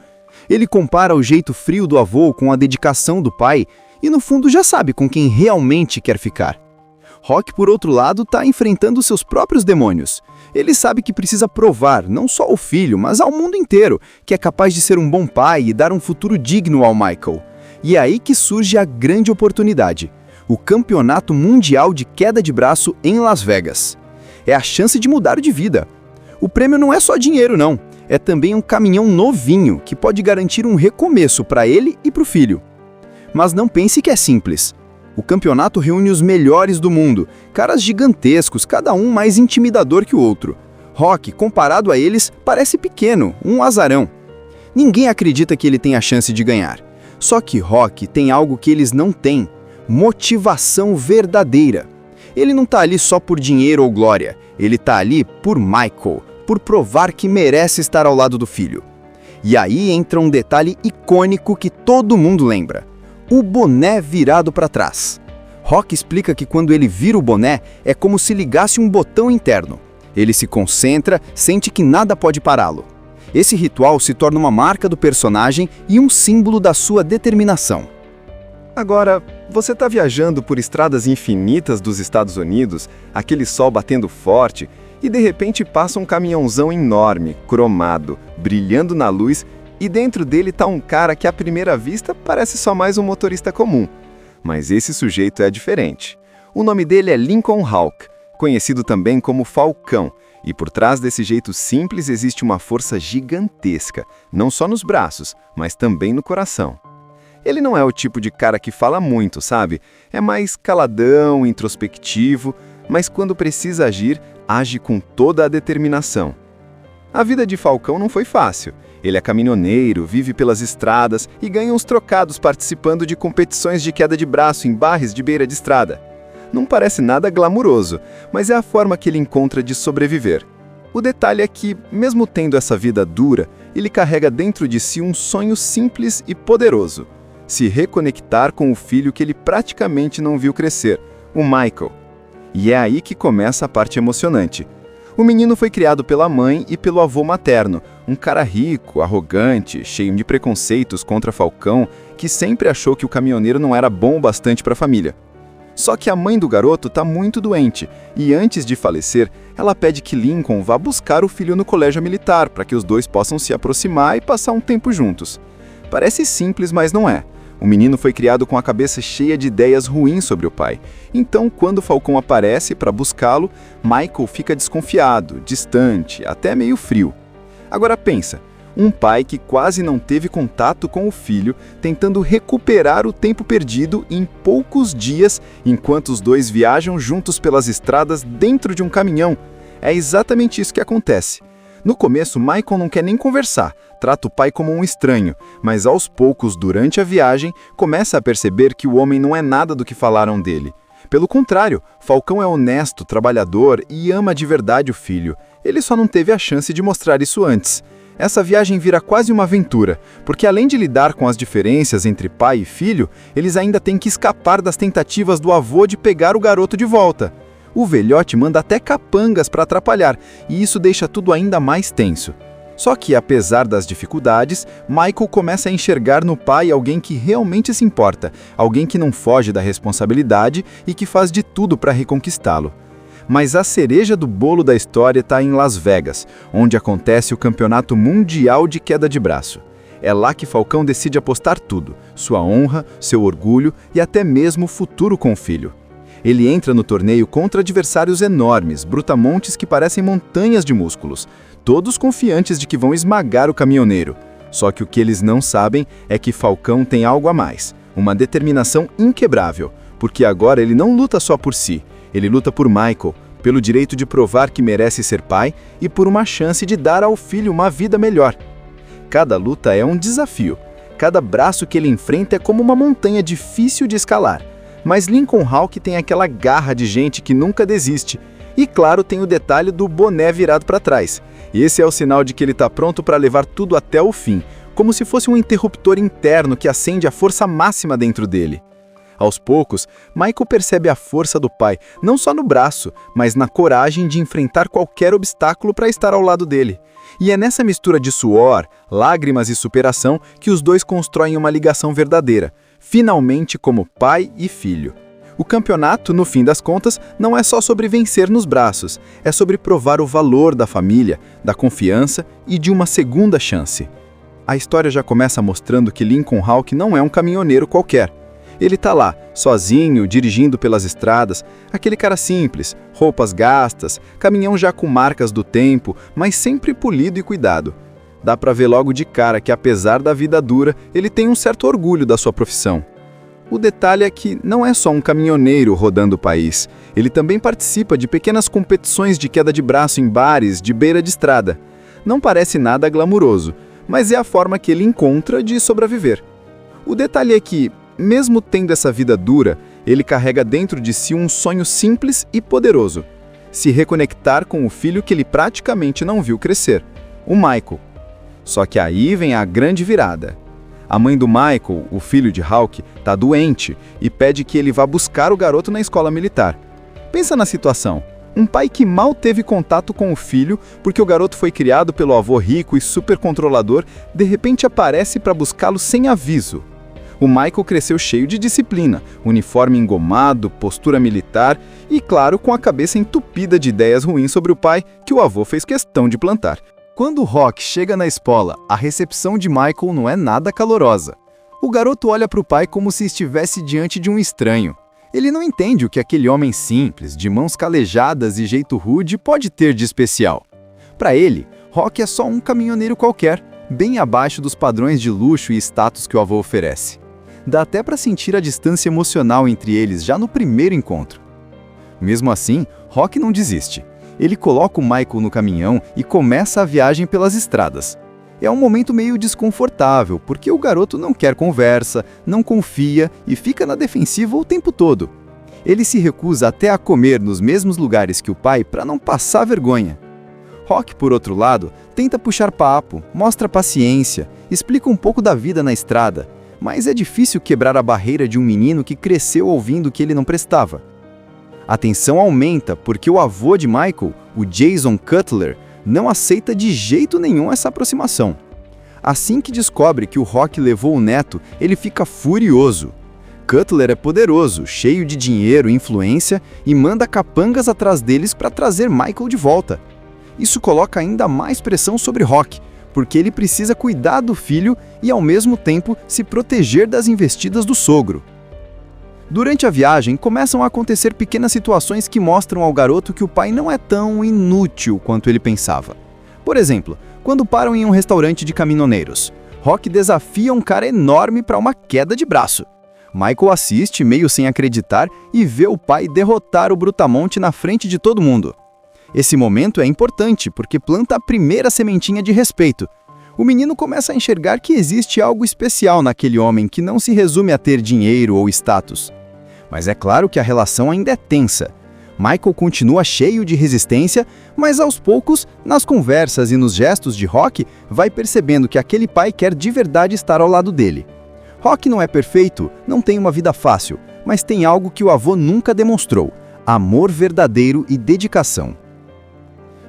Ele compara o jeito frio do avô com a dedicação do pai e no fundo já sabe com quem realmente quer ficar. Rock, por outro lado, está enfrentando seus próprios demônios. Ele sabe que precisa provar, não só ao filho, mas ao mundo inteiro, que é capaz de ser um bom pai e dar um futuro digno ao Michael. E é aí que surge a grande oportunidade: o Campeonato Mundial de Queda de Braço em Las Vegas. É a chance de mudar de vida. O prêmio não é só dinheiro, não. É também um caminhão novinho que pode garantir um recomeço para ele e para o filho. Mas não pense que é simples. O campeonato reúne os melhores do mundo, caras gigantescos, cada um mais intimidador que o outro. Rock, comparado a eles, parece pequeno, um azarão. Ninguém acredita que ele tem a chance de ganhar. Só que Rock tem algo que eles não têm: motivação verdadeira. Ele não tá ali só por dinheiro ou glória, ele tá ali por Michael, por provar que merece estar ao lado do filho. E aí entra um detalhe icônico que todo mundo lembra: o boné virado para trás. Rock explica que quando ele vira o boné, é como se ligasse um botão interno. Ele se concentra, sente que nada pode pará-lo. Esse ritual se torna uma marca do personagem e um símbolo da sua determinação. Agora, você está viajando por estradas infinitas dos Estados Unidos, aquele sol batendo forte, e de repente passa um caminhãozão enorme, cromado, brilhando na luz, e dentro dele está um cara que à primeira vista parece só mais um motorista comum. Mas esse sujeito é diferente. O nome dele é Lincoln Hawk, conhecido também como Falcão, e por trás desse jeito simples existe uma força gigantesca, não só nos braços, mas também no coração. Ele não é o tipo de cara que fala muito, sabe? É mais caladão, introspectivo, mas quando precisa agir, age com toda a determinação. A vida de Falcão não foi fácil. Ele é caminhoneiro, vive pelas estradas e ganha uns trocados participando de competições de queda de braço em bares de beira de estrada. Não parece nada glamuroso, mas é a forma que ele encontra de sobreviver. O detalhe é que, mesmo tendo essa vida dura, ele carrega dentro de si um sonho simples e poderoso: se reconectar com o filho que ele praticamente não viu crescer, o Michael. E é aí que começa a parte emocionante. O menino foi criado pela mãe e pelo avô materno, um cara rico, arrogante, cheio de preconceitos contra Falcão, que sempre achou que o caminhoneiro não era bom o bastante para a família. Só que a mãe do garoto está muito doente, e antes de falecer, ela pede que Lincoln vá buscar o filho no colégio militar, para que os dois possam se aproximar e passar um tempo juntos. Parece simples, mas não é. O menino foi criado com a cabeça cheia de ideias ruins sobre o pai. Então, quando Falcão aparece para buscá-lo, Michael fica desconfiado, distante, até meio frio. Agora pensa, um pai que quase não teve contato com o filho, tentando recuperar o tempo perdido em poucos dias, enquanto os dois viajam juntos pelas estradas dentro de um caminhão. É exatamente isso que acontece. No começo, Michael não quer nem conversar, trata o pai como um estranho, mas aos poucos, durante a viagem, começa a perceber que o homem não é nada do que falaram dele. Pelo contrário, Falcão é honesto, trabalhador e ama de verdade o filho. Ele só não teve a chance de mostrar isso antes. Essa viagem vira quase uma aventura, porque além de lidar com as diferenças entre pai e filho, eles ainda têm que escapar das tentativas do avô de pegar o garoto de volta. O velhote manda até capangas para atrapalhar, e isso deixa tudo ainda mais tenso. Só que, apesar das dificuldades, Michael começa a enxergar no pai alguém que realmente se importa, alguém que não foge da responsabilidade e que faz de tudo para reconquistá-lo. Mas a cereja do bolo da história está em Las Vegas, onde acontece o Campeonato Mundial de Queda de Braço. É lá que Falcão decide apostar tudo, sua honra, seu orgulho e até mesmo o futuro com o filho. Ele entra no torneio contra adversários enormes, brutamontes que parecem montanhas de músculos, todos confiantes de que vão esmagar o caminhoneiro. Só que o que eles não sabem é que Falcão tem algo a mais, uma determinação inquebrável, porque agora ele não luta só por si, Ele luta por Michael, pelo direito de provar que merece ser pai e por uma chance de dar ao filho uma vida melhor. Cada luta é um desafio. Cada braço que ele enfrenta é como uma montanha difícil de escalar. Mas Lincoln Hawk tem aquela garra de gente que nunca desiste. E claro, tem o detalhe do boné virado para trás. E esse é o sinal de que ele está pronto para levar tudo até o fim, como se fosse um interruptor interno que acende a força máxima dentro dele. Aos poucos, Michael percebe a força do pai, não só no braço, mas na coragem de enfrentar qualquer obstáculo para estar ao lado dele. E é nessa mistura de suor, lágrimas e superação que os dois constroem uma ligação verdadeira, finalmente como pai e filho. O campeonato, no fim das contas, não é só sobre vencer nos braços, é sobre provar o valor da família, da confiança e de uma segunda chance. A história já começa mostrando que Lincoln Hawk não é um caminhoneiro qualquer. Ele tá lá, sozinho, dirigindo pelas estradas, aquele cara simples, roupas gastas, caminhão já com marcas do tempo, mas sempre polido e cuidado. Dá pra ver logo de cara que, apesar da vida dura, ele tem um certo orgulho da sua profissão. O detalhe é que não é só um caminhoneiro rodando o país. Ele também participa de pequenas competições de queda de braço em bares de beira de estrada. Não parece nada glamuroso, mas é a forma que ele encontra de sobreviver. O detalhe é que, mesmo tendo essa vida dura, ele carrega dentro de si um sonho simples e poderoso: se reconectar com o filho que ele praticamente não viu crescer, o Michael. Só que aí vem a grande virada. A mãe do Michael, o filho de Hawk, está doente e pede que ele vá buscar o garoto na escola militar. Pensa na situação. Um pai que mal teve contato com o filho porque o garoto foi criado pelo avô rico e super controlador, de repente aparece para buscá-lo sem aviso. O Michael cresceu cheio de disciplina, uniforme engomado, postura militar e, claro, com a cabeça entupida de ideias ruins sobre o pai que o avô fez questão de plantar. Quando Rock chega na escola, a recepção de Michael não é nada calorosa. O garoto olha para o pai como se estivesse diante de um estranho. Ele não entende o que aquele homem simples, de mãos calejadas e jeito rude, pode ter de especial. Para ele, Rock é só um caminhoneiro qualquer, bem abaixo dos padrões de luxo e status que o avô oferece. Dá até para sentir a distância emocional entre eles já no primeiro encontro. Mesmo assim, Rock não desiste. Ele coloca o Michael no caminhão e começa a viagem pelas estradas. É um momento meio desconfortável, porque o garoto não quer conversa, não confia e fica na defensiva o tempo todo. Ele se recusa até a comer nos mesmos lugares que o pai para não passar vergonha. Rock, por outro lado, tenta puxar papo, mostra paciência, explica um pouco da vida na estrada, mas é difícil quebrar a barreira de um menino que cresceu ouvindo que ele não prestava. A tensão aumenta porque o avô de Michael, o Jason Cutler, não aceita de jeito nenhum essa aproximação. Assim que descobre que o Rock levou o neto, ele fica furioso. Cutler é poderoso, cheio de dinheiro e influência e manda capangas atrás deles para trazer Michael de volta. Isso coloca ainda mais pressão sobre Rock, porque ele precisa cuidar do filho e, ao mesmo tempo, se proteger das investidas do sogro. Durante a viagem, começam a acontecer pequenas situações que mostram ao garoto que o pai não é tão inútil quanto ele pensava. Por exemplo, quando param em um restaurante de caminhoneiros, Rock desafia um cara enorme para uma queda de braço. Michael assiste, meio sem acreditar, e vê o pai derrotar o brutamonte na frente de todo mundo. Esse momento é importante porque planta a primeira sementinha de respeito. O menino começa a enxergar que existe algo especial naquele homem que não se resume a ter dinheiro ou status. Mas é claro que a relação ainda é tensa. Michael continua cheio de resistência, mas aos poucos, nas conversas e nos gestos de Rock, vai percebendo que aquele pai quer de verdade estar ao lado dele. Rock não é perfeito, não tem uma vida fácil, mas tem algo que o avô nunca demonstrou: amor verdadeiro e dedicação.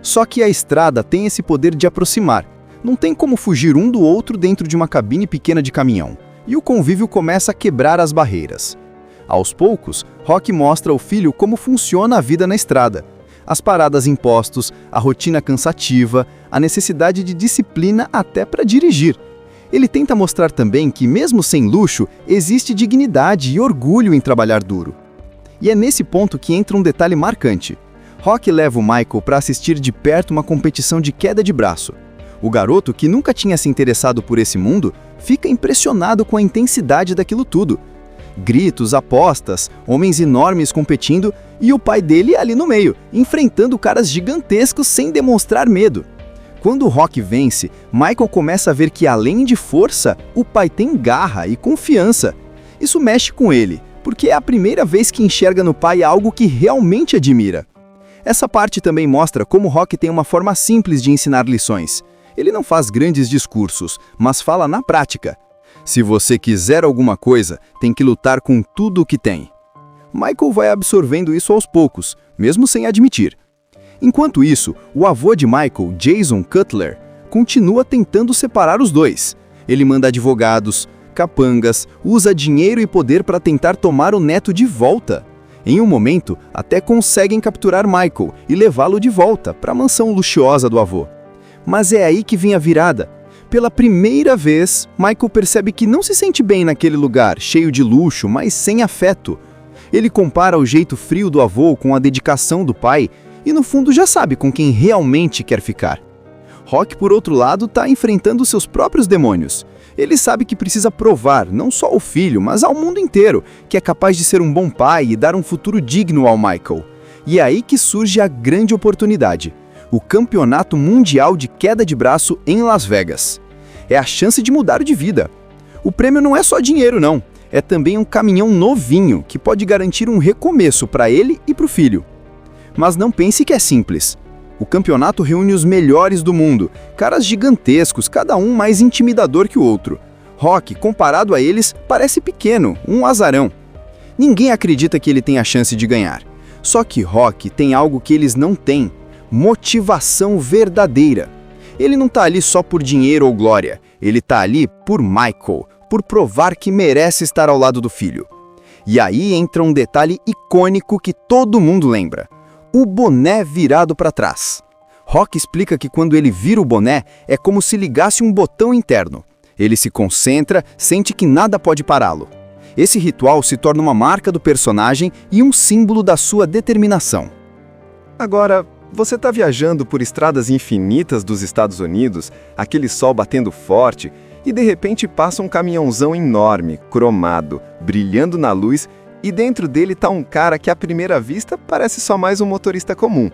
Só que a estrada tem esse poder de aproximar. Não tem como fugir um do outro dentro de uma cabine pequena de caminhão, e o convívio começa a quebrar as barreiras. Aos poucos, Rock mostra ao filho como funciona a vida na estrada. As paradas em postos, a rotina cansativa, a necessidade de disciplina até para dirigir. Ele tenta mostrar também que, mesmo sem luxo, existe dignidade e orgulho em trabalhar duro. E é nesse ponto que entra um detalhe marcante. Rock leva o Michael para assistir de perto uma competição de queda de braço. O garoto, que nunca tinha se interessado por esse mundo, fica impressionado com a intensidade daquilo tudo. Gritos, apostas, homens enormes competindo e o pai dele ali no meio, enfrentando caras gigantescos sem demonstrar medo. Quando Rock vence, Michael começa a ver que além de força, o pai tem garra e confiança. Isso mexe com ele, porque é a primeira vez que enxerga no pai algo que realmente admira. Essa parte também mostra como Rock tem uma forma simples de ensinar lições. Ele não faz grandes discursos, mas fala na prática. Se você quiser alguma coisa, tem que lutar com tudo o que tem. Michael vai absorvendo isso aos poucos, mesmo sem admitir. Enquanto isso, o avô de Michael, Jason Cutler, continua tentando separar os dois. Ele manda advogados, capangas, usa dinheiro e poder para tentar tomar o neto de volta. Em um momento, até conseguem capturar Michael e levá-lo de volta para a mansão luxuosa do avô. Mas é aí que vem a virada. Pela primeira vez, Michael percebe que não se sente bem naquele lugar, cheio de luxo, mas sem afeto. Ele compara o jeito frio do avô com a dedicação do pai e no fundo já sabe com quem realmente quer ficar. Rock, por outro lado, está enfrentando seus próprios demônios. Ele sabe que precisa provar, não só ao filho, mas ao mundo inteiro, que é capaz de ser um bom pai e dar um futuro digno ao Michael. E é aí que surge a grande oportunidade. O Campeonato Mundial de Queda de Braço em Las Vegas. É a chance de mudar de vida. O prêmio não é só dinheiro, não. É também um caminhão novinho que pode garantir um recomeço para ele e para o filho. Mas não pense que é simples. O campeonato reúne os melhores do mundo, caras gigantescos, cada um mais intimidador que o outro. Rock, comparado a eles, parece pequeno, um azarão. Ninguém acredita que ele tem a chance de ganhar. Só que Rock tem algo que eles não têm. Motivação verdadeira. Ele não tá ali só por dinheiro ou glória, ele tá ali por Michael, por provar que merece estar ao lado do filho. E aí entra um detalhe icônico que todo mundo lembra: o boné virado para trás. Rock explica que quando ele vira o boné, é como se ligasse um botão interno. Ele se concentra, sente que nada pode pará-lo. Esse ritual se torna uma marca do personagem e um símbolo da sua determinação. Agora, você está viajando por estradas infinitas dos Estados Unidos, aquele sol batendo forte, e de repente passa um caminhãozão enorme, cromado, brilhando na luz, e dentro dele está um cara que à primeira vista parece só mais um motorista comum.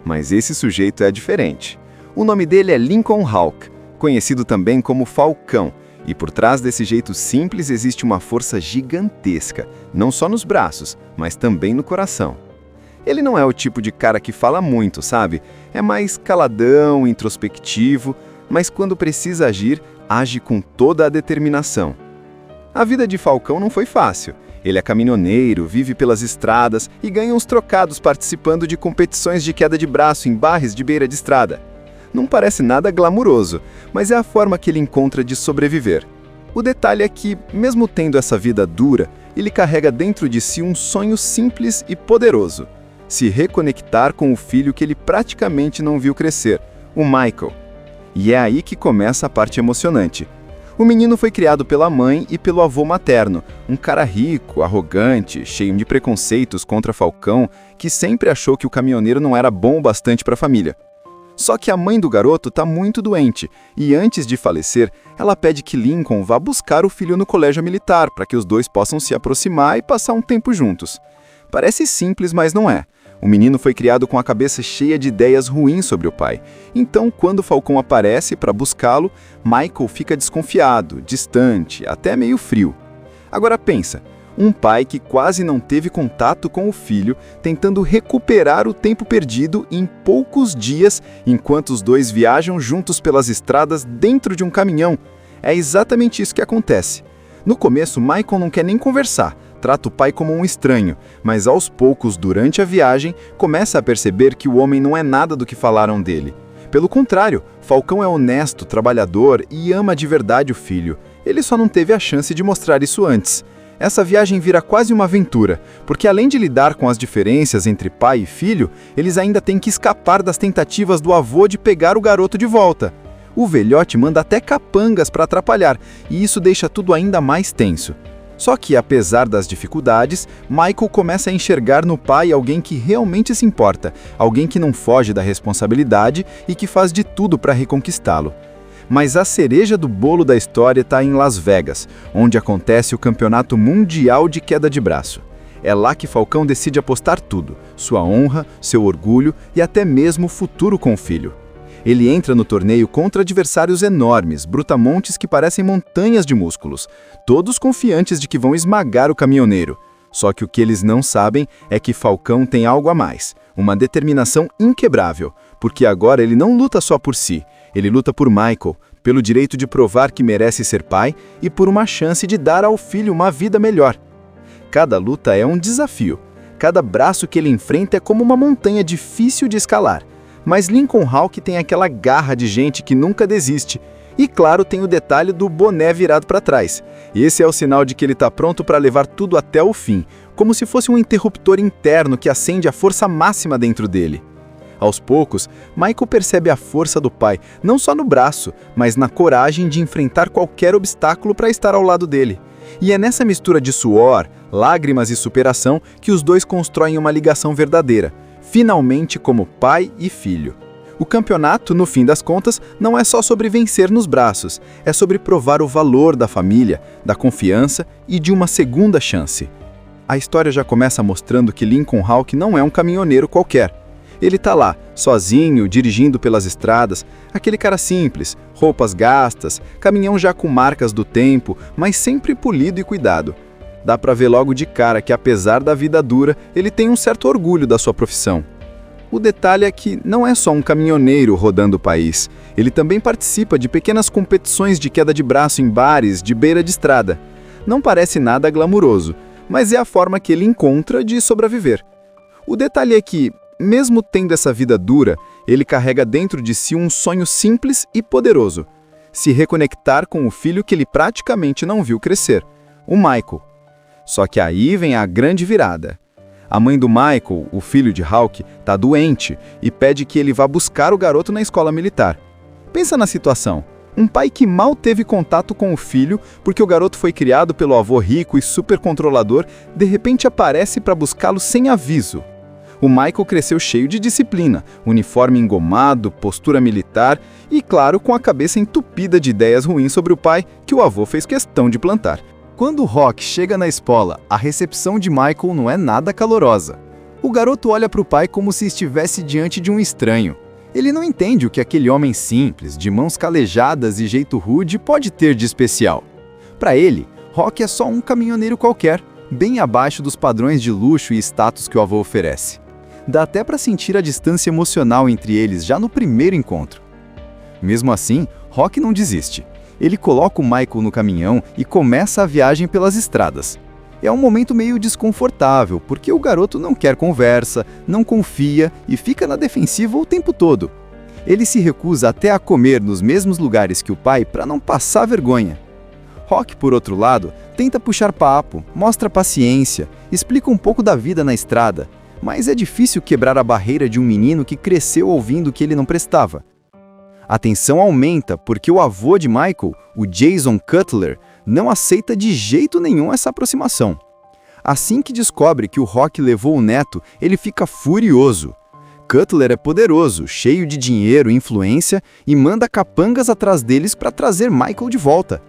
Mas esse sujeito é diferente. O nome dele é Lincoln Hawk, conhecido também como Falcão, e por trás desse jeito simples existe uma força gigantesca, não só nos braços, mas também no coração. Ele não é o tipo de cara que fala muito, sabe? É mais caladão, introspectivo, mas quando precisa agir, age com toda a determinação. A vida de Falcão não foi fácil. Ele é caminhoneiro, vive pelas estradas e ganha uns trocados participando de competições de queda de braço em bares de beira de estrada. Não parece nada glamuroso, mas é a forma que ele encontra de sobreviver. O detalhe é que, mesmo tendo essa vida dura, ele carrega dentro de si um sonho simples e poderoso: se reconectar com o filho que ele praticamente não viu crescer, o Michael. E é aí que começa a parte emocionante. O menino foi criado pela mãe e pelo avô materno, um cara rico, arrogante, cheio de preconceitos contra Falcão, que sempre achou que o caminhoneiro não era bom o bastante para a família. Só que a mãe do garoto está muito doente, e antes de falecer, ela pede que Lincoln vá buscar o filho no colégio militar, para que os dois possam se aproximar e passar um tempo juntos. Parece simples, mas não é. O menino foi criado com a cabeça cheia de ideias ruins sobre o pai. Então, quando Falcão aparece para buscá-lo, Michael fica desconfiado, distante, até meio frio. Agora pensa, um pai que quase não teve contato com o filho, tentando recuperar o tempo perdido em poucos dias, enquanto os dois viajam juntos pelas estradas dentro de um caminhão. É exatamente isso que acontece. No começo, Michael não quer nem conversar. Trata o pai como um estranho, mas aos poucos, durante a viagem, começa a perceber que o homem não é nada do que falaram dele. Pelo contrário, Falcão é honesto, trabalhador e ama de verdade o filho. Ele só não teve a chance de mostrar isso antes. Essa viagem vira quase uma aventura, porque além de lidar com as diferenças entre pai e filho, eles ainda têm que escapar das tentativas do avô de pegar o garoto de volta. O velhote manda até capangas para atrapalhar, e isso deixa tudo ainda mais tenso. Só que, apesar das dificuldades, Michael começa a enxergar no pai alguém que realmente se importa, alguém que não foge da responsabilidade e que faz de tudo para reconquistá-lo. Mas a cereja do bolo da história está em Las Vegas, onde acontece o Campeonato Mundial de Queda de Braço. É lá que Falcão decide apostar tudo, sua honra, seu orgulho e até mesmo o futuro com o filho. Ele entra no torneio contra adversários enormes, brutamontes que parecem montanhas de músculos, todos confiantes de que vão esmagar o caminhoneiro. Só que o que eles não sabem é que Falcão tem algo a mais, uma determinação inquebrável, porque agora ele não luta só por si, ele luta por Michael, pelo direito de provar que merece ser pai e por uma chance de dar ao filho uma vida melhor. Cada luta é um desafio, cada braço que ele enfrenta é como uma montanha difícil de escalar. Mas Lincoln Hawk tem aquela garra de gente que nunca desiste. E claro, tem o detalhe do boné virado para trás. Esse é o sinal de que ele está pronto para levar tudo até o fim, como se fosse um interruptor interno que acende a força máxima dentro dele. Aos poucos, Michael percebe a força do pai, não só no braço, mas na coragem de enfrentar qualquer obstáculo para estar ao lado dele. E é nessa mistura de suor, lágrimas e superação que os dois constroem uma ligação verdadeira, finalmente como pai e filho. O campeonato, no fim das contas, não é só sobre vencer nos braços, é sobre provar o valor da família, da confiança e de uma segunda chance. A história já começa mostrando que Lincoln Hawk não é um caminhoneiro qualquer. Ele tá lá, sozinho, dirigindo pelas estradas, aquele cara simples, roupas gastas, caminhão já com marcas do tempo, mas sempre polido e cuidado. Dá pra ver logo de cara que, apesar da vida dura, ele tem um certo orgulho da sua profissão. O detalhe é que não é só um caminhoneiro rodando o país. Ele também participa de pequenas competições de queda de braço em bares de beira de estrada. Não parece nada glamuroso, mas é a forma que ele encontra de sobreviver. O detalhe é que, mesmo tendo essa vida dura, ele carrega dentro de si um sonho simples e poderoso: se reconectar com o filho que ele praticamente não viu crescer, o Michael. Só que aí vem a grande virada. A mãe do Michael, o filho de Hawk, está doente e pede que ele vá buscar o garoto na escola militar. Pensa na situação. Um pai que mal teve contato com o filho porque o garoto foi criado pelo avô rico e super controlador, de repente aparece para buscá-lo sem aviso. O Michael cresceu cheio de disciplina, uniforme engomado, postura militar e, claro, com a cabeça entupida de ideias ruins sobre o pai que o avô fez questão de plantar. Quando Rock chega na escola, a recepção de Michael não é nada calorosa. O garoto olha para o pai como se estivesse diante de um estranho. Ele não entende o que aquele homem simples, de mãos calejadas e jeito rude, pode ter de especial. Para ele, Rock é só um caminhoneiro qualquer, bem abaixo dos padrões de luxo e status que o avô oferece. Dá até para sentir a distância emocional entre eles já no primeiro encontro. Mesmo assim, Rock não desiste. Ele coloca o Michael no caminhão e começa a viagem pelas estradas. É um momento meio desconfortável, porque o garoto não quer conversa, não confia e fica na defensiva o tempo todo. Ele se recusa até a comer nos mesmos lugares que o pai para não passar vergonha. Rock, por outro lado, tenta puxar papo, mostra paciência, explica um pouco da vida na estrada, mas é difícil quebrar a barreira de um menino que cresceu ouvindo que ele não prestava. A tensão aumenta porque o avô de Michael, o Jason Cutler, não aceita de jeito nenhum essa aproximação. Assim que descobre que o Rock levou o neto, ele fica furioso. Cutler é poderoso, cheio de dinheiro e influência e manda capangas atrás deles para trazer Michael de volta.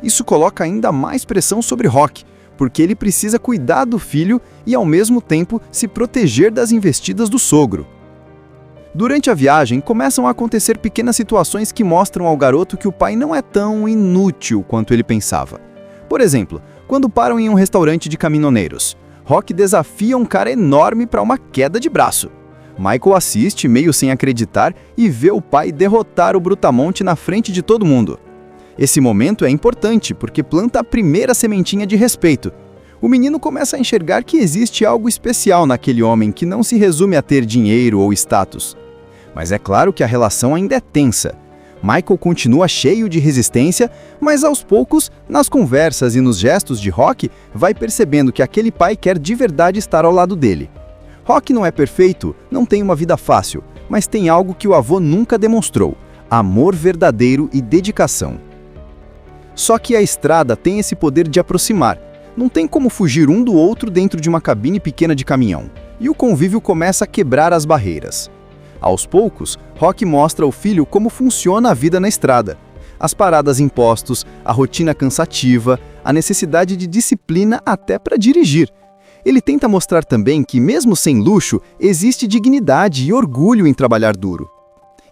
Isso coloca ainda mais pressão sobre Rock, porque ele precisa cuidar do filho e, ao mesmo tempo, se proteger das investidas do sogro. Durante a viagem, começam a acontecer pequenas situações que mostram ao garoto que o pai não é tão inútil quanto ele pensava. Por exemplo, quando param em um restaurante de caminhoneiros, Rock desafia um cara enorme para uma queda de braço. Michael assiste, meio sem acreditar, e vê o pai derrotar o brutamonte na frente de todo mundo. Esse momento é importante porque planta a primeira sementinha de respeito. O menino começa a enxergar que existe algo especial naquele homem que não se resume a ter dinheiro ou status. Mas é claro que a relação ainda é tensa. Michael continua cheio de resistência, mas aos poucos, nas conversas e nos gestos de Rock, vai percebendo que aquele pai quer de verdade estar ao lado dele. Rock não é perfeito, não tem uma vida fácil, mas tem algo que o avô nunca demonstrou: amor verdadeiro e dedicação. Só que a estrada tem esse poder de aproximar. Não tem como fugir um do outro dentro de uma cabine pequena de caminhão. E o convívio começa a quebrar as barreiras. Aos poucos, Rock mostra ao filho como funciona a vida na estrada. As paradas em postos, a rotina cansativa, a necessidade de disciplina até para dirigir. Ele tenta mostrar também que, mesmo sem luxo, existe dignidade e orgulho em trabalhar duro.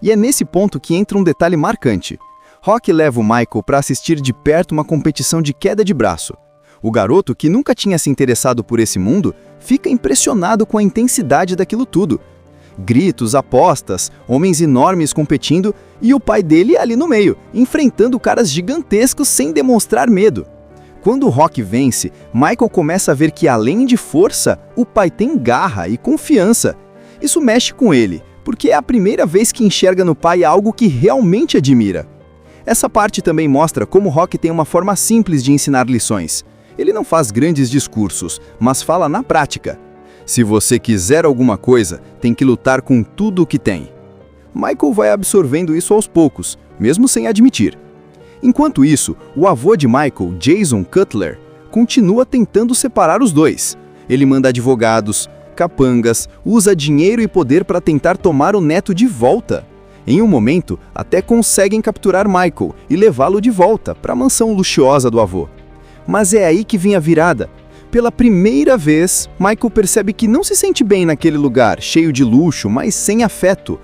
E é nesse ponto que entra um detalhe marcante. Rock leva o Michael para assistir de perto uma competição de queda de braço. O garoto, que nunca tinha se interessado por esse mundo, fica impressionado com a intensidade daquilo tudo. Gritos, apostas, homens enormes competindo e o pai dele ali no meio, enfrentando caras gigantescos sem demonstrar medo. Quando o Rock vence, Michael começa a ver que, além de força, o pai tem garra e confiança. Isso mexe com ele, porque é a primeira vez que enxerga no pai algo que realmente admira. Essa parte também mostra como Rock tem uma forma simples de ensinar lições. Ele não faz grandes discursos, mas fala na prática. Se você quiser alguma coisa, tem que lutar com tudo o que tem. Michael vai absorvendo isso aos poucos, mesmo sem admitir. Enquanto isso, o avô de Michael, Jason Cutler, continua tentando separar os dois. Ele manda advogados, capangas, usa dinheiro e poder para tentar tomar o neto de volta. Em um momento, até conseguem capturar Michael e levá-lo de volta para a mansão luxuosa do avô. Mas é aí que vem a virada. Pela primeira vez, Michael percebe que não se sente bem naquele lugar, cheio de luxo, mas sem afeto.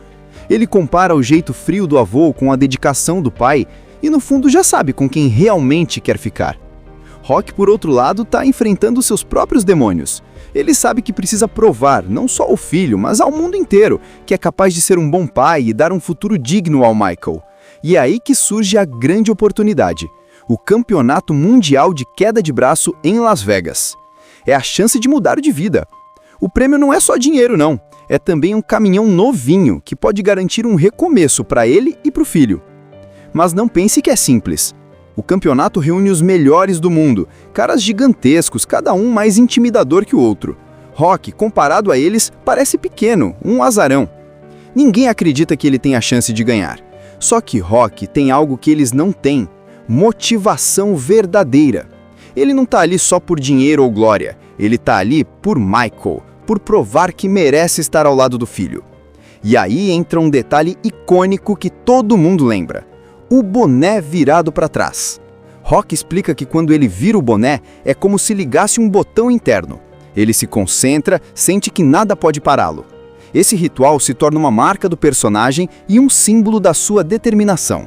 Ele compara o jeito frio do avô com a dedicação do pai e, no fundo, já sabe com quem realmente quer ficar. Rock, por outro lado, está enfrentando seus próprios demônios. Ele sabe que precisa provar, não só ao filho, mas ao mundo inteiro, que é capaz de ser um bom pai e dar um futuro digno ao Michael. E é aí que surge a grande oportunidade. O Campeonato Mundial de Queda de Braço em Las Vegas. É a chance de mudar de vida. O prêmio não é só dinheiro, não. É também um caminhão novinho que pode garantir um recomeço para ele e para o filho. Mas não pense que é simples. O campeonato reúne os melhores do mundo, caras gigantescos, cada um mais intimidador que o outro. Rock, comparado a eles, parece pequeno, um azarão. Ninguém acredita que ele tem a chance de ganhar. Só que Rock tem algo que eles não têm. Motivação verdadeira. Ele não tá ali só por dinheiro ou glória, ele tá ali por Michael, por provar que merece estar ao lado do filho. E aí entra um detalhe icônico que todo mundo lembra: o boné virado para trás. Rock explica que quando ele vira o boné, é como se ligasse um botão interno. Ele se concentra, sente que nada pode pará-lo. Esse ritual se torna uma marca do personagem e um símbolo da sua determinação.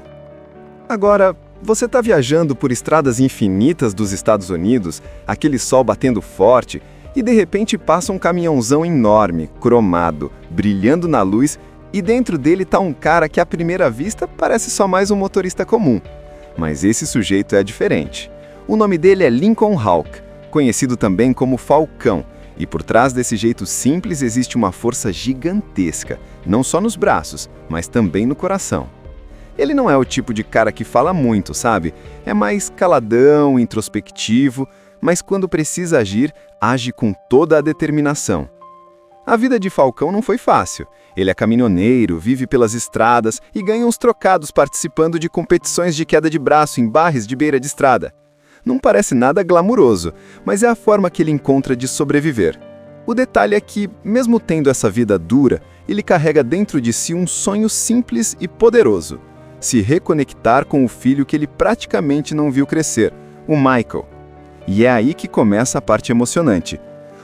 Agora, você está viajando por estradas infinitas dos Estados Unidos, aquele sol batendo forte, e de repente passa um caminhãozão enorme, cromado, brilhando na luz, e dentro dele está um cara que à primeira vista parece só mais um motorista comum. Mas esse sujeito é diferente. O nome dele é Lincoln Hawk, conhecido também como Falcão, e por trás desse jeito simples existe uma força gigantesca, não só nos braços, mas também no coração. Ele não é o tipo de cara que fala muito, sabe? É mais caladão, introspectivo, mas quando precisa agir, age com toda a determinação. A vida de Falcão não foi fácil. Ele é caminhoneiro, vive pelas estradas e ganha uns trocados participando de competições de queda de braço em bares de beira de estrada. Não parece nada glamuroso, mas é a forma que ele encontra de sobreviver. O detalhe é que, mesmo tendo essa vida dura, ele carrega dentro de si um sonho simples e poderoso: se reconectar com o filho que ele praticamente não viu crescer, o Michael. E é aí que começa a parte emocionante.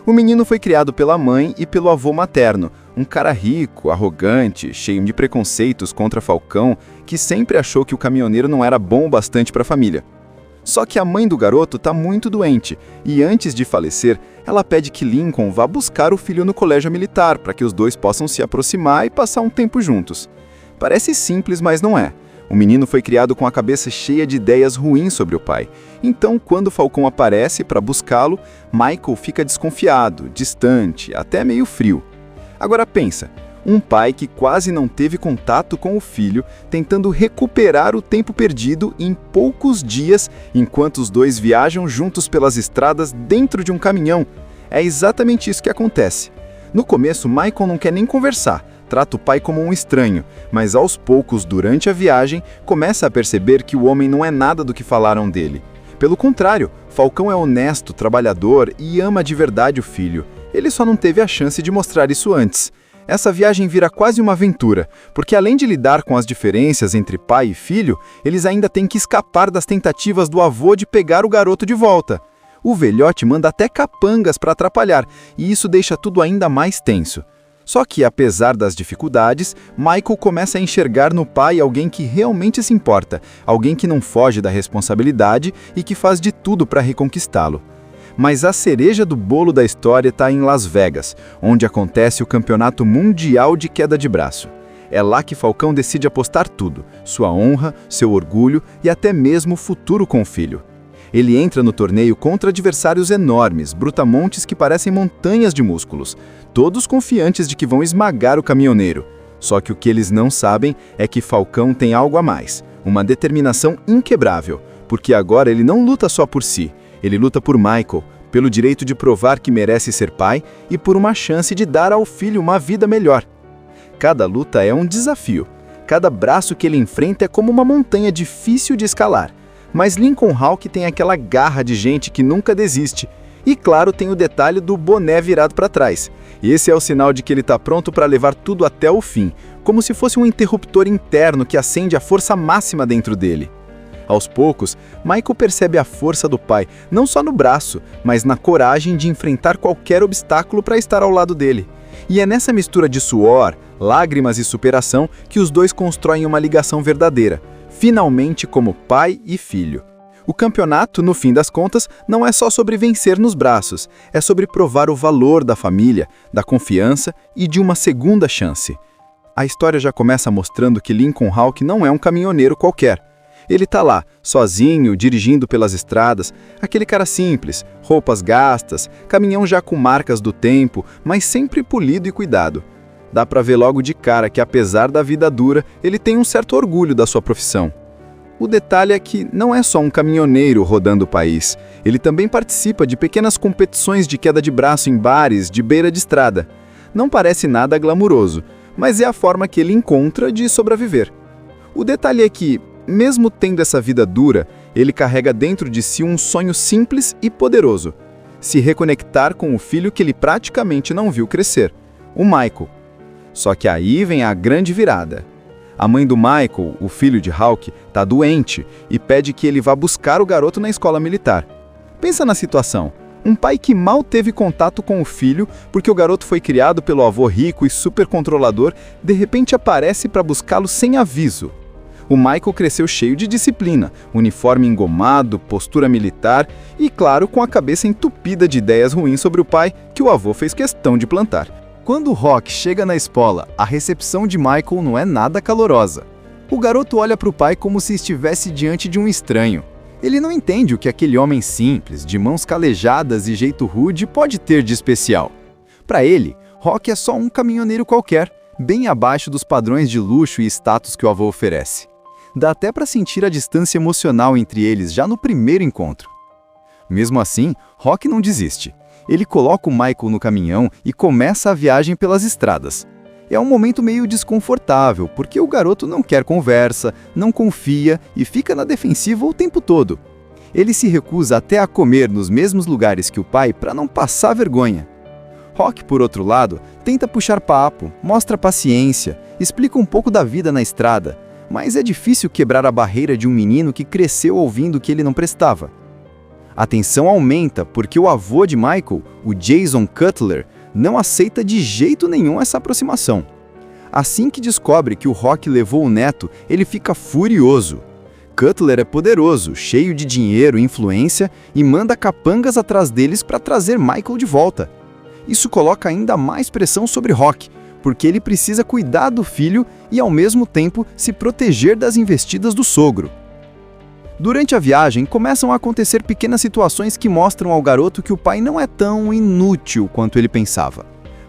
O menino foi criado pela mãe e pelo avô materno, um cara rico, arrogante, cheio de preconceitos contra Falcão, que sempre achou que o caminhoneiro não era bom o bastante para a família. Só que a mãe do garoto está muito doente, e antes de falecer, ela pede que Lincoln vá buscar o filho no colégio militar, para que os dois possam se aproximar e passar um tempo juntos. Parece simples, mas não é. O menino foi criado com a cabeça cheia de ideias ruins sobre o pai. Então, quando Falcão aparece para buscá-lo, Michael fica desconfiado, distante, até meio frio. Agora pensa, um pai que quase não teve contato com o filho, tentando recuperar o tempo perdido em poucos dias, enquanto os dois viajam juntos pelas estradas dentro de um caminhão. É exatamente isso que acontece. No começo, Michael não quer nem conversar. Trata o pai como um estranho, mas aos poucos, durante a viagem, começa a perceber que o homem não é nada do que falaram dele. Pelo contrário, Falcão é honesto, trabalhador e ama de verdade o filho. Ele só não teve a chance de mostrar isso antes. Essa viagem vira quase uma aventura, porque além de lidar com as diferenças entre pai e filho, eles ainda têm que escapar das tentativas do avô de pegar o garoto de volta. O velhote manda até capangas para atrapalhar, e isso deixa tudo ainda mais tenso. Só que, apesar das dificuldades, Michael começa a enxergar no pai alguém que realmente se importa, alguém que não foge da responsabilidade e que faz de tudo para reconquistá-lo. Mas a cereja do bolo da história está em Las Vegas, onde acontece o Campeonato Mundial de Queda de Braço. É lá que Falcão decide apostar tudo, sua honra, seu orgulho e até mesmo o futuro com o filho. Ele entra no torneio contra adversários enormes, brutamontes que parecem montanhas de músculos, todos confiantes de que vão esmagar o caminhoneiro. Só que o que eles não sabem é que Falcão tem algo a mais, uma determinação inquebrável, porque agora ele não luta só por si, ele luta por Michael, pelo direito de provar que merece ser pai e por uma chance de dar ao filho uma vida melhor. Cada luta é um desafio, cada braço que ele enfrenta é como uma montanha difícil de escalar. Mas Lincoln Hawk tem aquela garra de gente que nunca desiste. E claro, tem o detalhe do boné virado para trás. Esse é o sinal de que ele está pronto para levar tudo até o fim, como se fosse um interruptor interno que acende a força máxima dentro dele. Aos poucos, Michael percebe a força do pai, não só no braço, mas na coragem de enfrentar qualquer obstáculo para estar ao lado dele. E é nessa mistura de suor, lágrimas e superação que os dois constroem uma ligação verdadeira, finalmente como pai e filho. O campeonato, no fim das contas, não é só sobre vencer nos braços, é sobre provar o valor da família, da confiança e de uma segunda chance. A história já começa mostrando que Lincoln Hawk não é um caminhoneiro qualquer. Ele tá lá, sozinho, dirigindo pelas estradas, aquele cara simples, roupas gastas, caminhão já com marcas do tempo, mas sempre polido e cuidado. Dá pra ver logo de cara que, apesar da vida dura, ele tem um certo orgulho da sua profissão. O detalhe é que não é só um caminhoneiro rodando o país, ele também participa de pequenas competições de queda de braço em bares de beira de estrada. Não parece nada glamuroso, mas é a forma que ele encontra de sobreviver. O detalhe é que, mesmo tendo essa vida dura, ele carrega dentro de si um sonho simples e poderoso: se reconectar com o filho que ele praticamente não viu crescer, o Michael. Só que aí vem a grande virada. A mãe do Michael, o filho de Hawk, está doente e pede que ele vá buscar o garoto na escola militar. Pensa na situação. Um pai que mal teve contato com o filho porque o garoto foi criado pelo avô rico e super controlador, de repente aparece para buscá-lo sem aviso. O Michael cresceu cheio de disciplina, uniforme engomado, postura militar e, claro, com a cabeça entupida de ideias ruins sobre o pai que o avô fez questão de plantar. Quando Rock chega na escola, a recepção de Michael não é nada calorosa. O garoto olha para o pai como se estivesse diante de um estranho. Ele não entende o que aquele homem simples, de mãos calejadas e jeito rude, pode ter de especial. Para ele, Rock é só um caminhoneiro qualquer, bem abaixo dos padrões de luxo e status que o avô oferece. Dá até para sentir a distância emocional entre eles já no primeiro encontro. Mesmo assim, Rock não desiste. Ele coloca o Michael no caminhão e começa a viagem pelas estradas. É um momento meio desconfortável, porque o garoto não quer conversa, não confia e fica na defensiva o tempo todo. Ele se recusa até a comer nos mesmos lugares que o pai para não passar vergonha. Rock, por outro lado, tenta puxar papo, mostra paciência, explica um pouco da vida na estrada, mas é difícil quebrar a barreira de um menino que cresceu ouvindo que ele não prestava. A tensão aumenta porque o avô de Michael, o Jason Cutler, não aceita de jeito nenhum essa aproximação. Assim que descobre que o Rock levou o neto, ele fica furioso. Cutler é poderoso, cheio de dinheiro e influência e manda capangas atrás deles para trazer Michael de volta. Isso coloca ainda mais pressão sobre Rock, porque ele precisa cuidar do filho e, ao mesmo tempo, se proteger das investidas do sogro. Durante a viagem, começam a acontecer pequenas situações que mostram ao garoto que o pai não é tão inútil quanto ele pensava.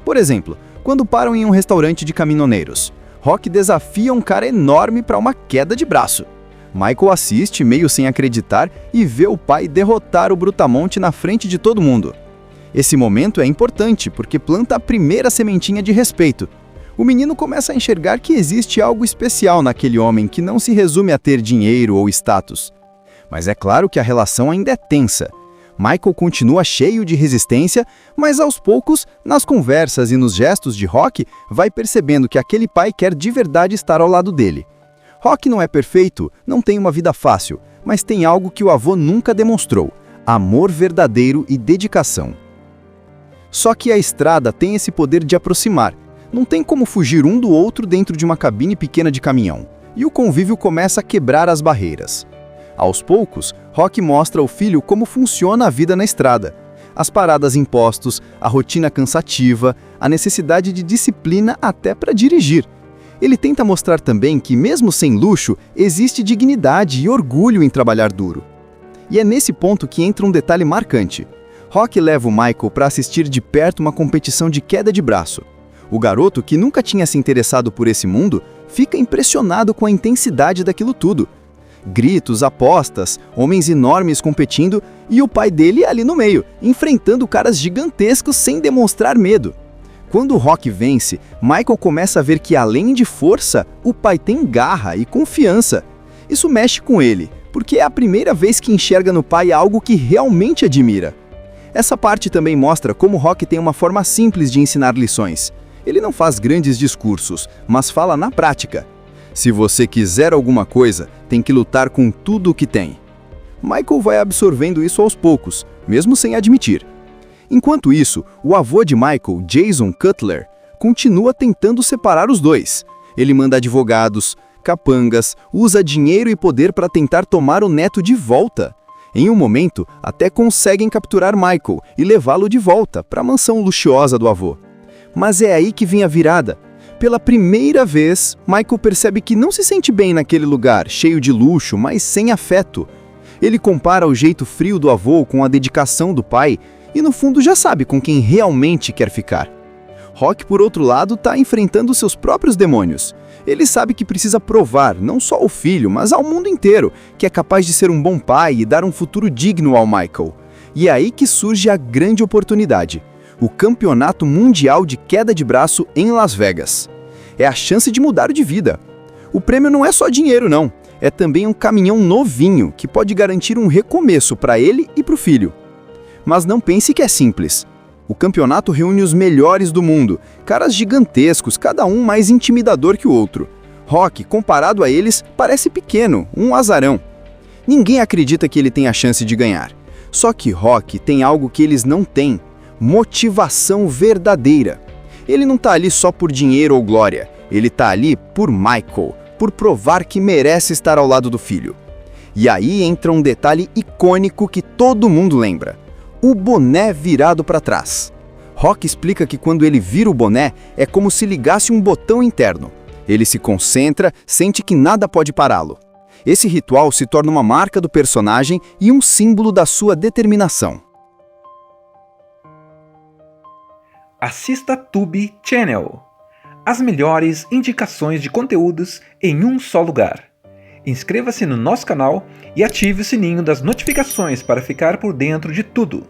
Por exemplo, quando param em um restaurante de caminhoneiros, Rock desafia um cara enorme para uma queda de braço. Michael assiste, meio sem acreditar, e vê o pai derrotar o brutamonte na frente de todo mundo. Esse momento é importante porque planta a primeira sementinha de respeito. O menino começa a enxergar que existe algo especial naquele homem que não se resume a ter dinheiro ou status. Mas é claro que a relação ainda é tensa. Michael continua cheio de resistência, mas aos poucos, nas conversas e nos gestos de Rock, vai percebendo que aquele pai quer de verdade estar ao lado dele. Rock não é perfeito, não tem uma vida fácil, mas tem algo que o avô nunca demonstrou: amor verdadeiro e dedicação. Só que a estrada tem esse poder de aproximar. Não tem como fugir um do outro dentro de uma cabine pequena de caminhão, e o convívio começa a quebrar as barreiras. Aos poucos, Rock mostra ao filho como funciona a vida na estrada. As paradas em postos, a rotina cansativa, a necessidade de disciplina até para dirigir. Ele tenta mostrar também que, mesmo sem luxo, existe dignidade e orgulho em trabalhar duro. E é nesse ponto que entra um detalhe marcante. Rock leva o Michael para assistir de perto uma competição de queda de braço. O garoto, que nunca tinha se interessado por esse mundo, fica impressionado com a intensidade daquilo tudo. Gritos, apostas, homens enormes competindo e o pai dele ali no meio, enfrentando caras gigantescos sem demonstrar medo. Quando o Rock vence, Michael começa a ver que, além de força, o pai tem garra e confiança. Isso mexe com ele, porque é a primeira vez que enxerga no pai algo que realmente admira. Essa parte também mostra como Rock tem uma forma simples de ensinar lições. Ele não faz grandes discursos, mas fala na prática. Se você quiser alguma coisa, tem que lutar com tudo o que tem. Michael vai absorvendo isso aos poucos, mesmo sem admitir. Enquanto isso, o avô de Michael, Jason Cutler, continua tentando separar os dois. Ele manda advogados, capangas, usa dinheiro e poder para tentar tomar o neto de volta. Em um momento, até conseguem capturar Michael e levá-lo de volta para a mansão luxuosa do avô. Mas é aí que vem a virada. Pela primeira vez, Michael percebe que não se sente bem naquele lugar, cheio de luxo, mas sem afeto. Ele compara o jeito frio do avô com a dedicação do pai e, no fundo, já sabe com quem realmente quer ficar. Rock, por outro lado, está enfrentando seus próprios demônios. Ele sabe que precisa provar, não só ao filho, mas ao mundo inteiro, que é capaz de ser um bom pai e dar um futuro digno ao Michael. E é aí que surge a grande oportunidade: o Campeonato Mundial de Queda de Braço em Las Vegas. É a chance de mudar de vida. O prêmio não é só dinheiro, não. É também um caminhão novinho que pode garantir um recomeço para ele e para o filho. Mas não pense que é simples. O campeonato reúne os melhores do mundo, caras gigantescos, cada um mais intimidador que o outro. Rock, comparado a eles, parece pequeno, um azarão. Ninguém acredita que ele tem a chance de ganhar. Só que Rock tem algo que eles não têm: motivação verdadeira. Ele não tá ali só por dinheiro ou glória, ele tá ali por Michael, por provar que merece estar ao lado do filho. E aí entra um detalhe icônico que todo mundo lembra: o boné virado para trás. Rock explica que quando ele vira o boné, é como se ligasse um botão interno. Ele se concentra, sente que nada pode pará-lo. Esse ritual se torna uma marca do personagem e um símbolo da sua determinação. Assista Tube Channel. As melhores indicações de conteúdos em um só lugar. Inscreva-se no nosso canal e ative o sininho das notificações para ficar por dentro de tudo.